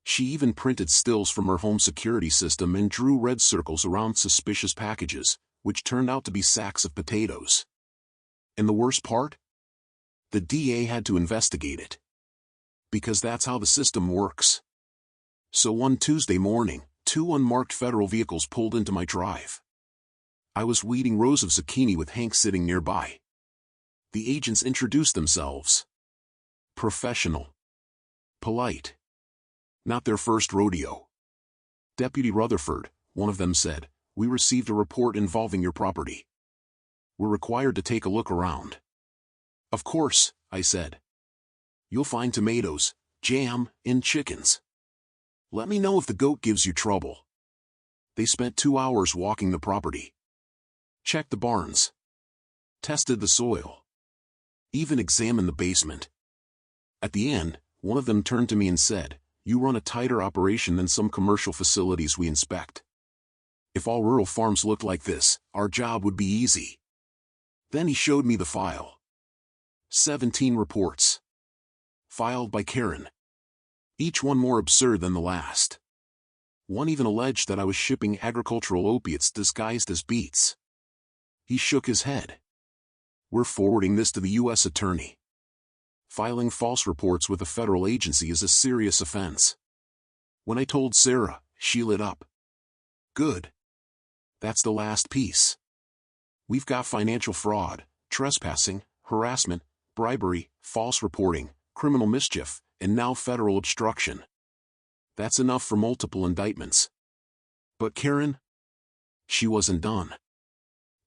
She even printed stills from her home security system and drew red circles around suspicious packages, which turned out to be sacks of potatoes. And the worst part? The DA had to investigate it. Because that's how the system works. So one Tuesday morning, 2 unmarked federal vehicles pulled into my drive. I was weeding rows of zucchini with Hank sitting nearby. The agents introduced themselves. Professional. Polite. Not their first rodeo. Deputy Rutherford, one of them said, "We received a report involving your property. We're required to take a look around." "Of course," I said. "You'll find tomatoes, jam, and chickens. Let me know if the goat gives you trouble." They spent 2 hours walking the property. Checked the barns. Tested the soil. Even examined the basement. At the end, one of them turned to me and said, "You run a tighter operation than some commercial facilities we inspect. If all rural farms looked like this, our job would be easy." Then he showed me the file. 17 reports. Filed by Karen. Each one more absurd than the last. One even alleged that I was shipping agricultural opiates disguised as beets. He shook his head. "We're forwarding this to the U.S. Attorney. Filing false reports with a federal agency is a serious offense." When I told Sarah, she lit up. "Good. That's the last piece. We've got financial fraud, trespassing, harassment, bribery, false reporting, criminal mischief, and now federal obstruction. That's enough for multiple indictments." But Karen? She wasn't done.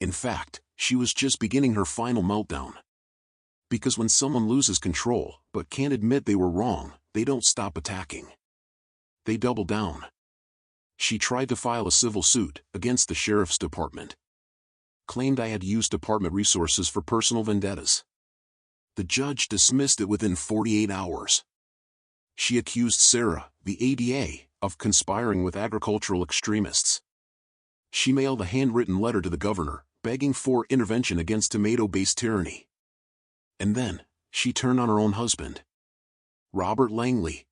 In fact, she was just beginning her final meltdown. Because when someone loses control, but can't admit they were wrong, they don't stop attacking. They double down. She tried to file a civil suit against the sheriff's department. Claimed I had used department resources for personal vendettas. The judge dismissed it within 48 hours. She accused Sarah, the ADA, of conspiring with agricultural extremists. She mailed a handwritten letter to the governor, begging for intervention against tomato-based tyranny. And then, she turned on her own husband. Robert Langley.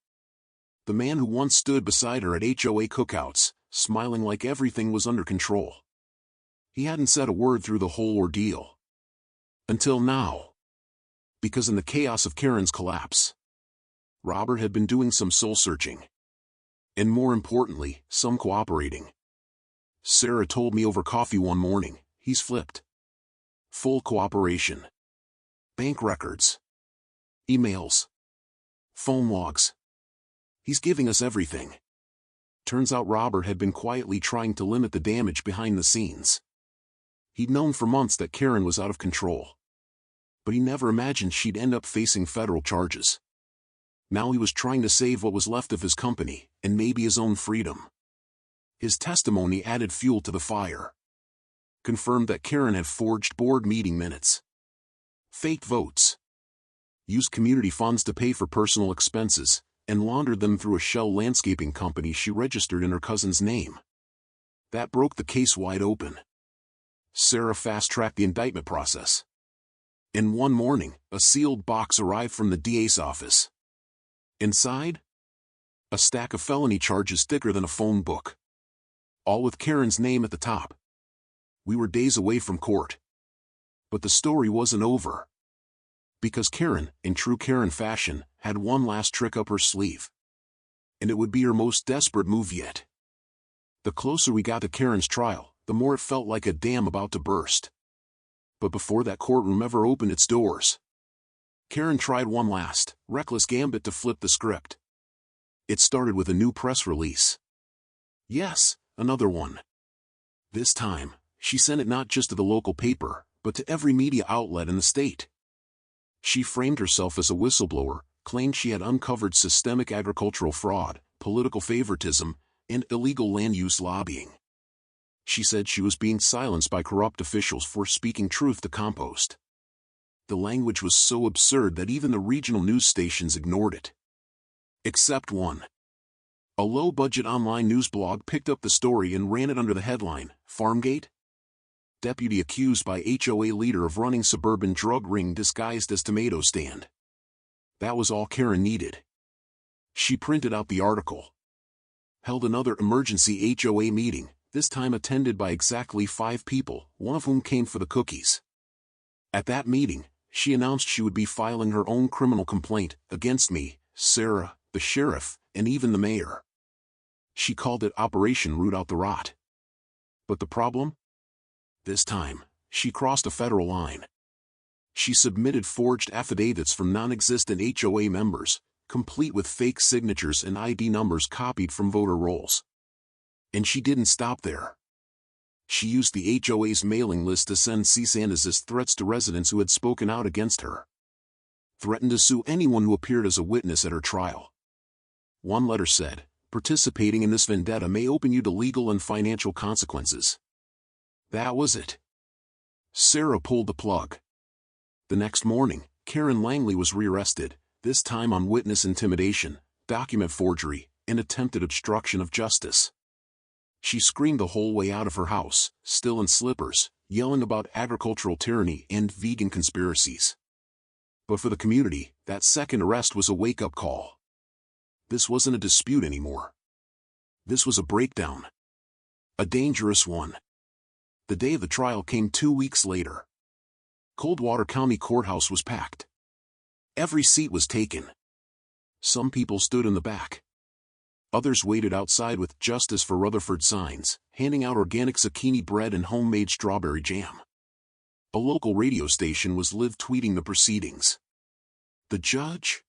The man who once stood beside her at HOA cookouts, smiling like everything was under control. He hadn't said a word through the whole ordeal. Until now. Because in the chaos of Karen's collapse, Robert had been doing some soul-searching. And more importantly, some cooperating. Sarah told me over coffee one morning, he's flipped. Full cooperation. Bank records. Emails. Phone logs. He's giving us everything. Turns out Robert had been quietly trying to limit the damage behind the scenes. He'd known for months that Karen was out of control. But he never imagined she'd end up facing federal charges. Now he was trying to save what was left of his company, and maybe his own freedom. His testimony added fuel to the fire. Confirmed that Karen had forged board meeting minutes. Faked votes. Used community funds to pay for personal expenses, and laundered them through a shell landscaping company she registered in her cousin's name. That broke the case wide open. Sarah fast-tracked the indictment process. In one morning, a sealed box arrived from the DA's office. Inside? A stack of felony charges thicker than a phone book. All with Karen's name at the top. We were days away from court. But the story wasn't over. Because Karen, in true Karen fashion, had one last trick up her sleeve. And it would be her most desperate move yet. The closer we got to Karen's trial, the more it felt like a dam about to burst. But before that courtroom ever opened its doors, Karen tried one last, reckless gambit to flip the script. It started with a new press release. Yes, another one. This time, she sent it not just to the local paper, but to every media outlet in the state. She framed herself as a whistleblower, claimed she had uncovered systemic agricultural fraud, political favoritism, and illegal land use lobbying. She said she was being silenced by corrupt officials for speaking truth to Compost. The language was so absurd that even the regional news stations ignored it. Except one. A low-budget online news blog picked up the story and ran it under the headline, "Farmgate? Deputy accused by HOA leader of running suburban drug ring disguised as tomato stand." That was all Karen needed. She printed out the article. Held another emergency HOA meeting, this time attended by exactly 5 people, one of whom came for the cookies. At that meeting, she announced she would be filing her own criminal complaint against me, Sarah, the sheriff, and even the mayor. She called it Operation Root Out the Rot. But the problem? This time, she crossed a federal line. She submitted forged affidavits from non-existent HOA members, complete with fake signatures and ID numbers copied from voter rolls. And she didn't stop there. She used the HOA's mailing list to send cease and desist threats to residents who had spoken out against her. Threatened to sue anyone who appeared as a witness at her trial. One letter said, "Participating in this vendetta may open you to legal and financial consequences." That was it. Sarah pulled the plug. The next morning, Karen Langley was rearrested, this time on witness intimidation, document forgery, and attempted obstruction of justice. She screamed the whole way out of her house, still in slippers, yelling about agricultural tyranny and vegan conspiracies. But for the community, that second arrest was a wake-up call. This wasn't a dispute anymore. This was a breakdown. A dangerous one. The day of the trial came 2 weeks later. Coldwater County Courthouse was packed. Every seat was taken. Some people stood in the back. Others waited outside with "Justice for Rutherford" signs, handing out organic zucchini bread and homemade strawberry jam. A local radio station was live tweeting the proceedings. The judge?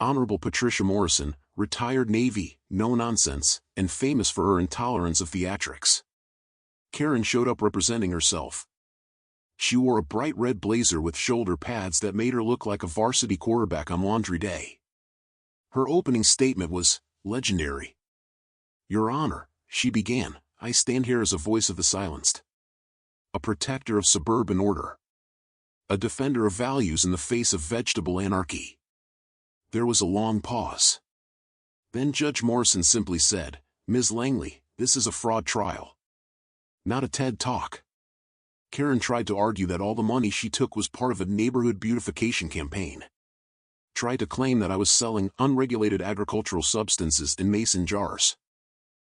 Honorable Patricia Morrison, retired Navy, no-nonsense, and famous for her intolerance of theatrics. Karen showed up representing herself. She wore a bright red blazer with shoulder pads that made her look like a varsity quarterback on laundry day. Her opening statement was legendary. "Your Honor," she began, "I stand here as a voice of the silenced. A protector of suburban order. A defender of values in the face of vegetable anarchy." There was a long pause. Then Judge Morrison simply said, "Ms. Langley, this is a fraud trial. Not a TED Talk." Karen tried to argue that all the money she took was part of a neighborhood beautification campaign. Tried to claim that I was selling unregulated agricultural substances in mason jars.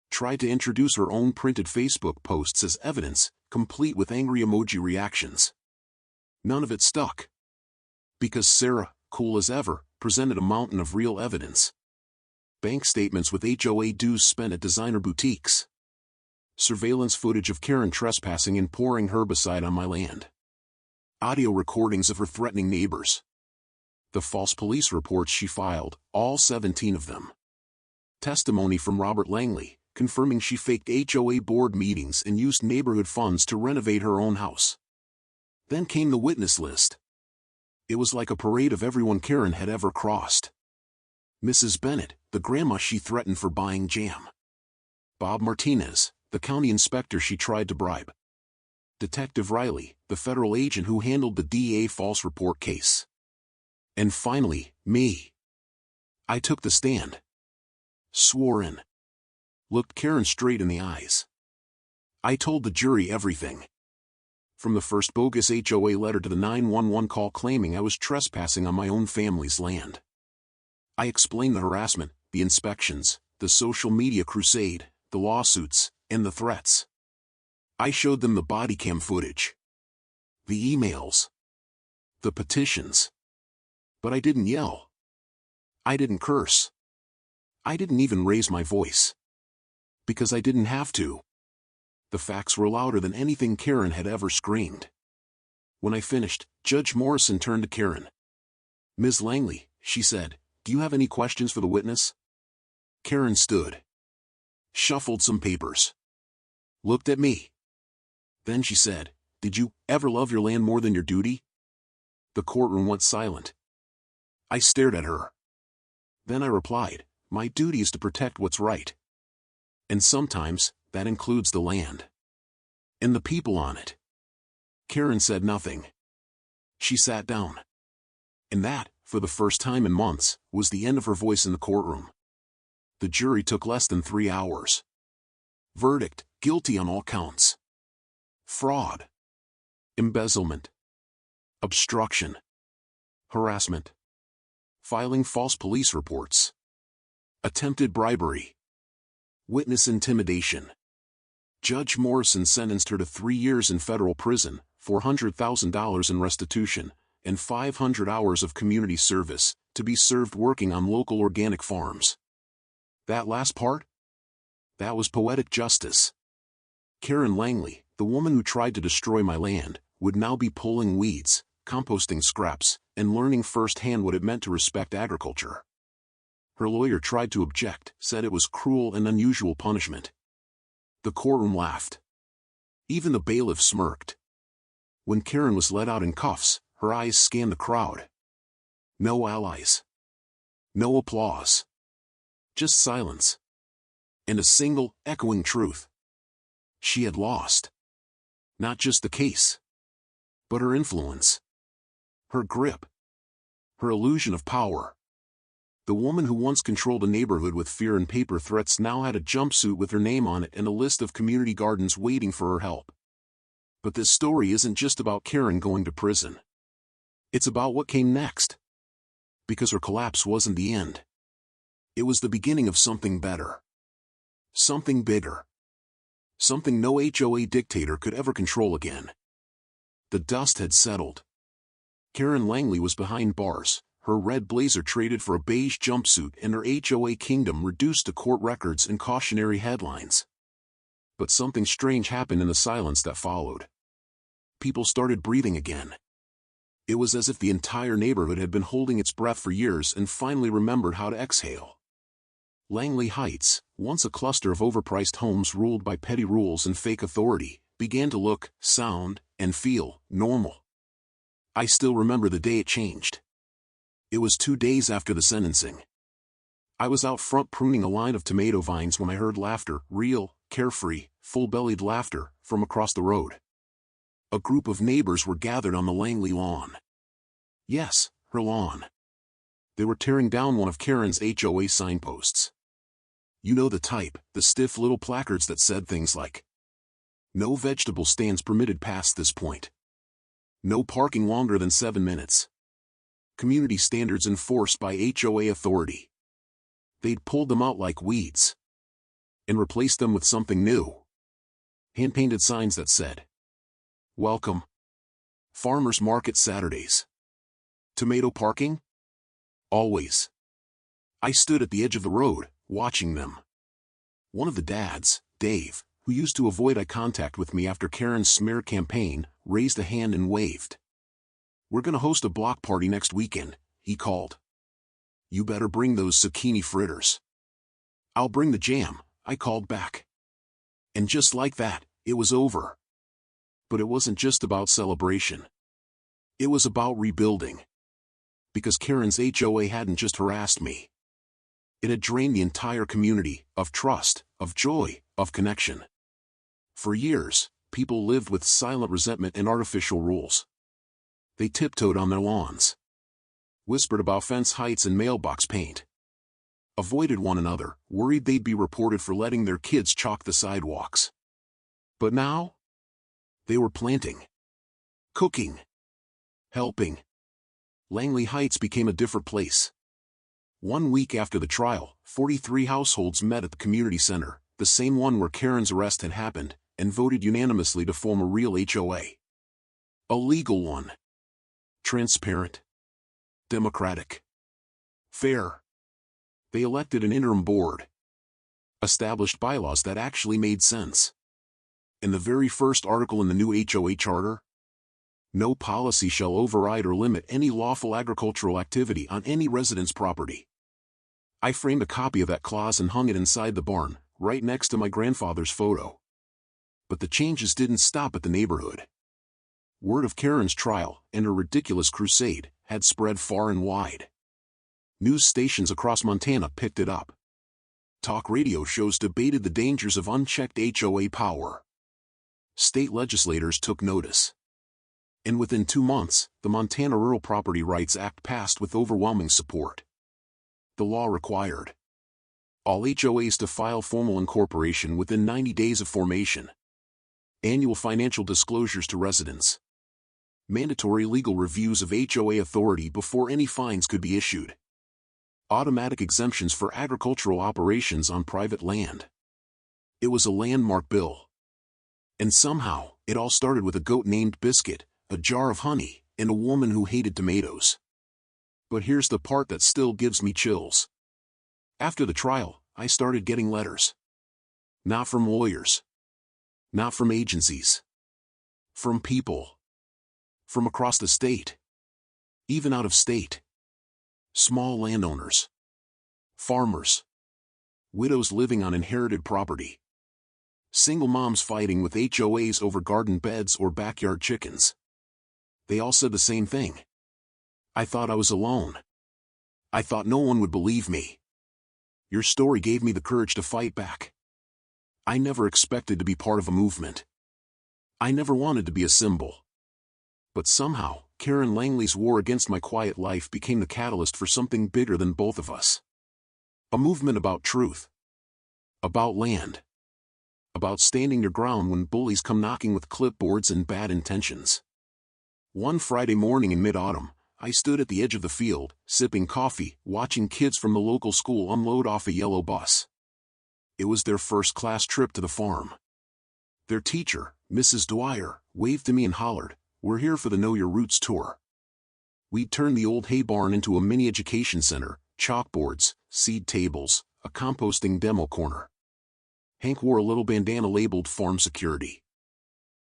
Tried to introduce her own printed Facebook posts as evidence, complete with angry emoji reactions. None of it stuck. Because Sarah, cool as ever, presented a mountain of real evidence. Bank statements with HOA dues spent at designer boutiques. Surveillance footage of Karen trespassing and pouring herbicide on my land. Audio recordings of her threatening neighbors. The false police reports she filed, all 17 of them. Testimony from Robert Langley, confirming she faked HOA board meetings and used neighborhood funds to renovate her own house. Then came the witness list. It was like a parade of everyone Karen had ever crossed. Mrs. Bennett, the grandma she threatened for buying jam. Bob Martinez, the county inspector she tried to bribe. Detective Riley, the federal agent who handled the DA false report case. And finally, me. I took the stand. Swore in. Looked Karen straight in the eyes. I told the jury everything. From the first bogus HOA letter to the 911 call claiming I was trespassing on my own family's land. I explained the harassment, the inspections, the social media crusade, the lawsuits, and the threats. I showed them the body cam footage. The emails. The petitions. But I didn't yell. I didn't curse. I didn't even raise my voice. Because I didn't have to. The facts were louder than anything Karen had ever screamed. When I finished, Judge Morrison turned to Karen. "Ms. Langley," she said, "do you have any questions for the witness?" Karen stood. Shuffled some papers. Looked at me. Then she said, "Did you ever love your land more than your duty?" The courtroom went silent. I stared at her. Then I replied, "My duty is to protect what's right. And sometimes, that includes the land. And the people on it." Karen said nothing. She sat down. And that, for the first time in months, was the end of her voice in the courtroom. The jury took less than 3 hours. Verdict: guilty on all counts. Fraud, embezzlement, obstruction, harassment, filing false police reports, attempted bribery, witness intimidation. Judge Morrison sentenced her to 3 years in federal prison, $400,000 in restitution, and 500 hours of community service, to be served working on local organic farms. That last part? That was poetic justice. Karen Langley, the woman who tried to destroy my land, would now be pulling weeds, composting scraps, and learning firsthand what it meant to respect agriculture. Her lawyer tried to object, said it was cruel and unusual punishment. The courtroom laughed. Even the bailiff smirked. When Karen was let out in cuffs, her eyes scanned the crowd. No allies. No applause. Just silence. And a single, echoing truth. She had lost. Not just the case, but her influence. Her grip. Her illusion of power. The woman who once controlled a neighborhood with fear and paper threats now had a jumpsuit with her name on it and a list of community gardens waiting for her help. But this story isn't just about Karen going to prison. It's about what came next. Because her collapse wasn't the end. It was the beginning of something better. Something bigger. Something no HOA dictator could ever control again. The dust had settled. Karen Langley was behind bars, her red blazer traded for a beige jumpsuit and her HOA kingdom reduced to court records and cautionary headlines. But something strange happened in the silence that followed. People started breathing again. It was as if the entire neighborhood had been holding its breath for years and finally remembered how to exhale. Langley Heights, once a cluster of overpriced homes ruled by petty rules and fake authority, began to look, sound, and feel normal. I still remember the day it changed. It was 2 days after the sentencing. I was out front pruning a line of tomato vines when I heard laughter, real, carefree, full-bellied laughter, from across the road. A group of neighbors were gathered on the Langley lawn. Yes, her lawn. They were tearing down one of Karen's HOA signposts. You know the type, the stiff little placards that said things like, "No vegetable stands permitted past this point. No parking longer than 7 minutes. Community standards enforced by HOA authority." They'd pulled them out like weeds. And replaced them with something new. Hand-painted signs that said, "Welcome. Farmers Market Saturdays. Tomato parking? Always." I stood at the edge of the road, watching them. One of the dads, Dave, who used to avoid eye contact with me after Karen's smear campaign, raised a hand and waved. "We're gonna host a block party next weekend," he called. "You better bring those zucchini fritters." "I'll bring the jam," I called back. And just like that, it was over. But it wasn't just about celebration. It was about rebuilding. Because Karen's HOA hadn't just harassed me. It had drained the entire community, of trust, of joy, of connection. For years, people lived with silent resentment and artificial rules. They tiptoed on their lawns. Whispered about fence heights and mailbox paint. Avoided one another, worried they'd be reported for letting their kids chalk the sidewalks. But now? They were planting. Cooking. Helping. Langley Heights became a different place. 1 week after the trial, 43 households met at the community center, the same one where Karen's arrest had happened, and voted unanimously to form a real HOA. A legal one. Transparent. Democratic. Fair. They elected an interim board. Established bylaws that actually made sense. In the very first article in the new HOA charter, no policy shall override or limit any lawful agricultural activity on any resident's property. I framed a copy of that clause and hung it inside the barn, right next to my grandfather's photo. But the changes didn't stop at the neighborhood. Word of Karen's trial and her ridiculous crusade had spread far and wide. News stations across Montana picked it up. Talk radio shows debated the dangers of unchecked HOA power. State legislators took notice. And within 2 months, the Montana Rural Property Rights Act passed with overwhelming support. The law required all HOAs to file formal incorporation within 90 days of formation. Annual financial disclosures to residents. Mandatory legal reviews of HOA authority before any fines could be issued. Automatic exemptions for agricultural operations on private land. It was a landmark bill. And somehow, it all started with a goat named Biscuit, a jar of honey, and a woman who hated tomatoes. But here's the part that still gives me chills. After the trial, I started getting letters. Not from lawyers. Not from agencies. From people. From across the state. Even out of state. Small landowners. Farmers. Widows living on inherited property. Single moms fighting with HOAs over garden beds or backyard chickens. They all said the same thing. I thought I was alone. I thought no one would believe me. Your story gave me the courage to fight back. I never expected to be part of a movement. I never wanted to be a symbol. But somehow, Karen Langley's war against my quiet life became the catalyst for something bigger than both of us. A movement about truth. About land. About standing your ground when bullies come knocking with clipboards and bad intentions. One Friday morning in mid-autumn, I stood at the edge of the field, sipping coffee, watching kids from the local school unload off a yellow bus. It was their first-class trip to the farm. Their teacher, Mrs. Dwyer, waved to me and hollered, "We're here for the Know Your Roots tour." We'd turned the old hay barn into a mini education center, chalkboards, seed tables, a composting demo corner. Hank wore a little bandana labeled Farm Security.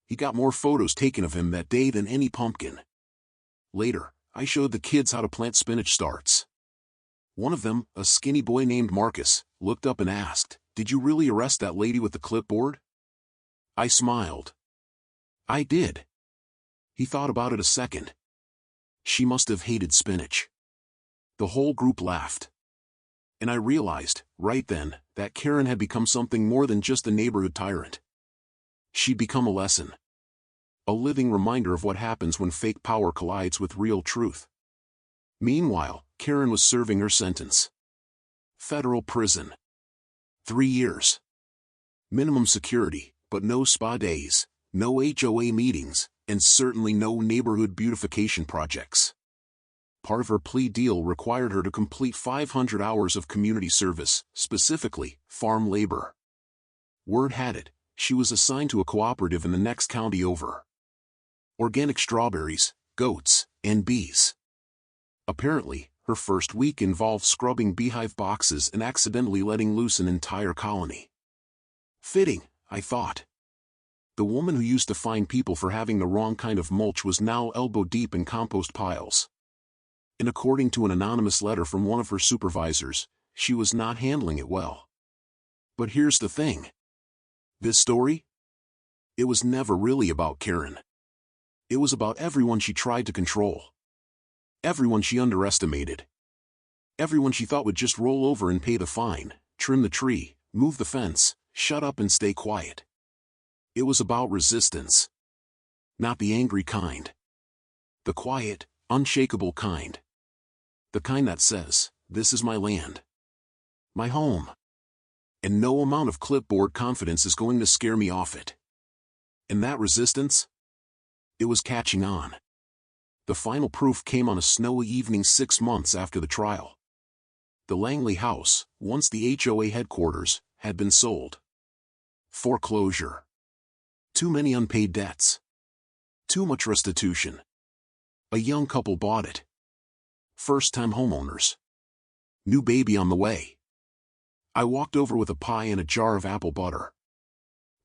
He got more photos taken of him that day than any pumpkin. Later, I showed the kids how to plant spinach starts. One of them, a skinny boy named Marcus, looked up and asked, "Did you really arrest that lady with the clipboard?" I smiled. I did. He thought about it a second. She must have hated spinach. The whole group laughed. And I realized, right then, that Karen had become something more than just a neighborhood tyrant. She'd become a lesson. A living reminder of what happens when fake power collides with real truth. Meanwhile, Karen was serving her sentence. Federal prison. 3 years. Minimum security, but no spa days, no HOA meetings, and certainly no neighborhood beautification projects. Part of her plea deal required her to complete 500 hours of community service, specifically, farm labor. Word had it, she was assigned to a cooperative in the next county over. Organic strawberries, goats, and bees. Apparently, her first week involved scrubbing beehive boxes and accidentally letting loose an entire colony. Fitting, I thought. The woman who used to fine people for having the wrong kind of mulch was now elbow-deep in compost piles. And according to an anonymous letter from one of her supervisors, she was not handling it well. But here's the thing. This story? It was never really about Karen. It was about everyone she tried to control. Everyone she underestimated. Everyone she thought would just roll over and pay the fine, trim the tree, move the fence, shut up and stay quiet. It was about resistance. Not the angry kind. The quiet, unshakable kind. The kind that says, "This is my land. My home. And no amount of clipboard confidence is going to scare me off it." And that resistance? It was catching on. The final proof came on a snowy evening 6 months after the trial. The Langley house, once the HOA headquarters, had been sold. Foreclosure. Too many unpaid debts. Too much restitution. A young couple bought it. First-time homeowners. New baby on the way. I walked over with a pie and a jar of apple butter.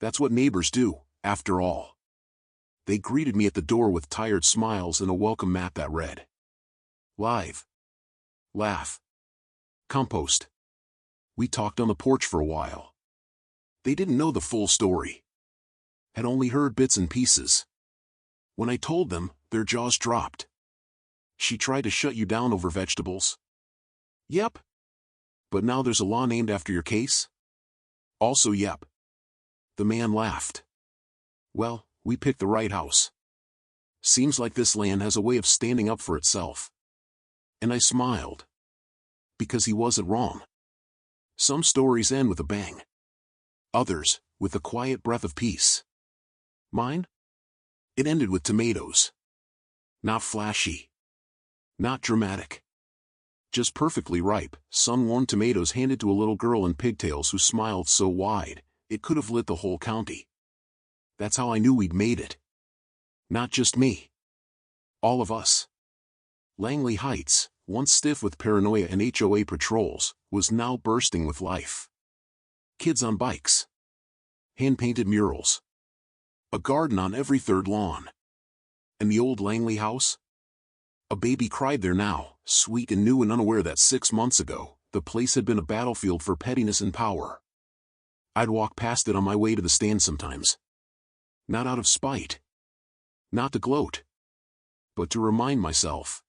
That's what neighbors do, after all. They greeted me at the door with tired smiles and a welcome mat that read, "Live. Laugh. Compost." We talked on the porch for a while. They didn't know the full story. Had only heard bits and pieces. When I told them, their jaws dropped. She tried to shut you down over vegetables? Yep. But now there's a law named after your case? Also yep. The man laughed. Well, we picked the right house. Seems like this land has a way of standing up for itself. And I smiled. Because he wasn't wrong. Some stories end with a bang. Others, with a quiet breath of peace. Mine? It ended with tomatoes. Not flashy. Not dramatic. Just perfectly ripe, sun-warm tomatoes handed to a little girl in pigtails who smiled so wide, it could have lit the whole county. That's how I knew we'd made it. Not just me. All of us. Langley Heights, once stiff with paranoia and HOA patrols, was now bursting with life. Kids on bikes. Hand-painted murals. A garden on every third lawn. And the old Langley house? A baby cried there now, sweet and new and unaware that 6 months ago, the place had been a battlefield for pettiness and power. I'd walk past it on my way to the stand sometimes. Not out of spite. Not to gloat. But to remind myself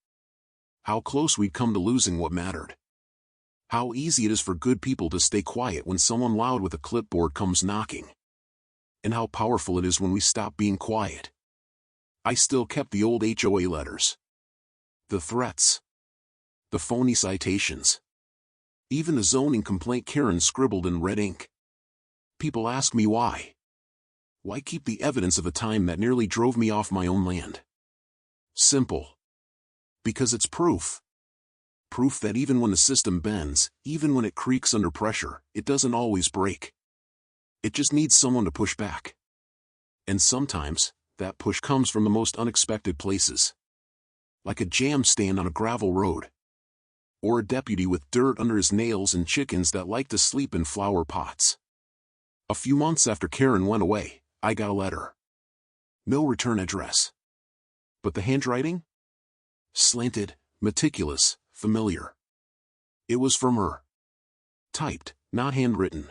how close we'd come to losing what mattered. How easy it is for good people to stay quiet when someone loud with a clipboard comes knocking. And how powerful it is when we stop being quiet. I still kept the old HOA letters. The threats. The phony citations. Even the zoning complaint Karen scribbled in red ink. People ask me why. Why keep the evidence of a time that nearly drove me off my own land? Simple. Because it's proof. Proof that even when the system bends, even when it creaks under pressure, it doesn't always break. It just needs someone to push back. And sometimes, that push comes from the most unexpected places. Like a jam stand on a gravel road. Or a deputy with dirt under his nails and chickens that like to sleep in flower pots. A few months after Karen went away, I got a letter. No return address. But the handwriting? Slanted, meticulous, familiar. It was from her. Typed, not handwritten.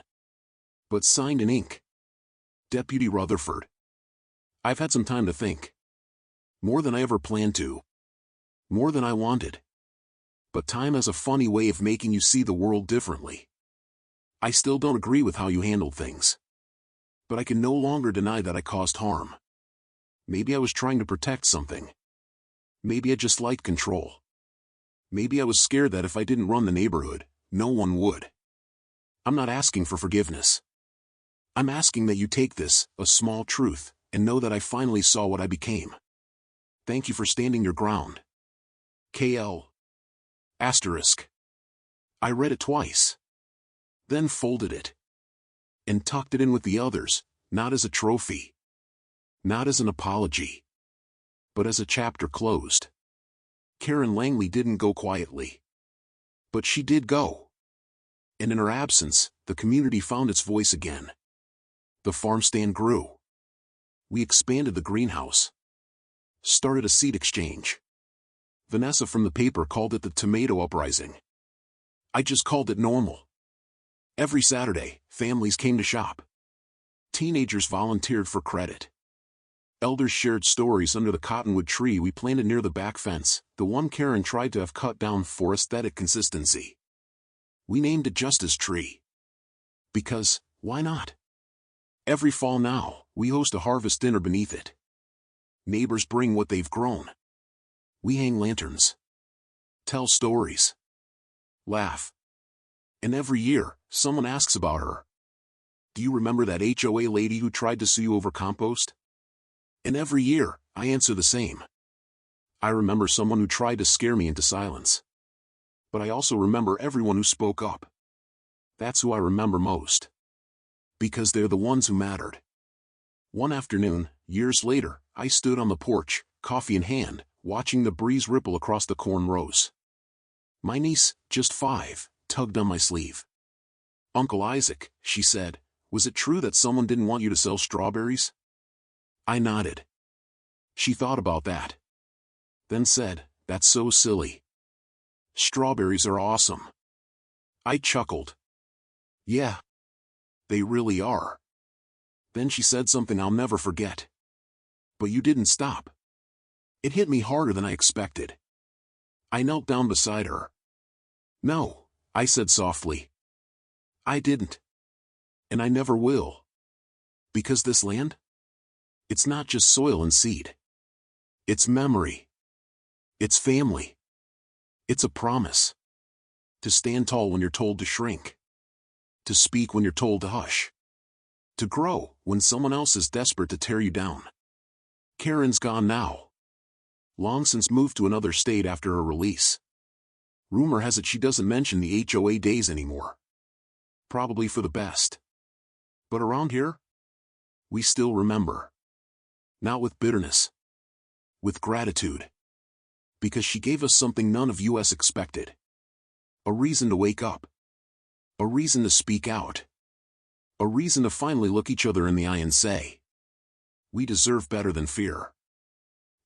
But signed in ink. Deputy Rutherford. I've had some time to think. More than I ever planned to. More than I wanted. But time has a funny way of making you see the world differently. I still don't agree with how you handled things. But I can no longer deny that I caused harm. Maybe I was trying to protect something. Maybe I just liked control. Maybe I was scared that if I didn't run the neighborhood, no one would. I'm not asking for forgiveness. I'm asking that you take this, a small truth, and know that I finally saw what I became. Thank you for standing your ground. KL. Asterisk. I read it twice. Then folded it. And tucked it in with the others, not as a trophy. Not as an apology. But as a chapter closed. Karen Langley didn't go quietly. But she did go. And in her absence, the community found its voice again. The farm stand grew. We expanded the greenhouse. Started a seed exchange. Vanessa from the paper called it the tomato uprising. I just called it normal. Every Saturday, families came to shop. Teenagers volunteered for credit. Elders shared stories under the cottonwood tree we planted near the back fence, the one Karen tried to have cut down for aesthetic consistency. We named it Justice Tree. Because, why not? Every fall now, we host a harvest dinner beneath it. Neighbors bring what they've grown. We hang lanterns. Tell stories. Laugh. And every year, someone asks about her. Do you remember that HOA lady who tried to sue you over compost? And every year, I answer the same. I remember someone who tried to scare me into silence. But I also remember everyone who spoke up. That's who I remember most. Because they're the ones who mattered. One afternoon, years later, I stood on the porch, coffee in hand, watching the breeze ripple across the corn rows. My niece, just 5, tugged on my sleeve. Uncle Isaac, she said, was it true that someone didn't want you to sell strawberries? I nodded. She thought about that. Then said, that's so silly. Strawberries are awesome. I chuckled. Yeah. They really are. Then she said something I'll never forget. But you didn't stop. It hit me harder than I expected. I knelt down beside her. "No," I said softly. "I didn't. And I never will. Because this land? It's not just soil and seed. It's memory. It's family. It's a promise. To stand tall when you're told to shrink. To speak when you're told to hush. To grow when someone else is desperate to tear you down. Karen's gone now. Long since moved to another state after her release. Rumor has it she doesn't mention the HOA days anymore. Probably for the best. But around here, we still remember. Not with bitterness. With gratitude. Because she gave us something none of us expected. A reason to wake up. A reason to speak out. A reason to finally look each other in the eye and say, we deserve better than fear.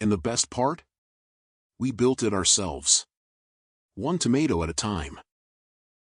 And the best part? We built it ourselves. One tomato at a time.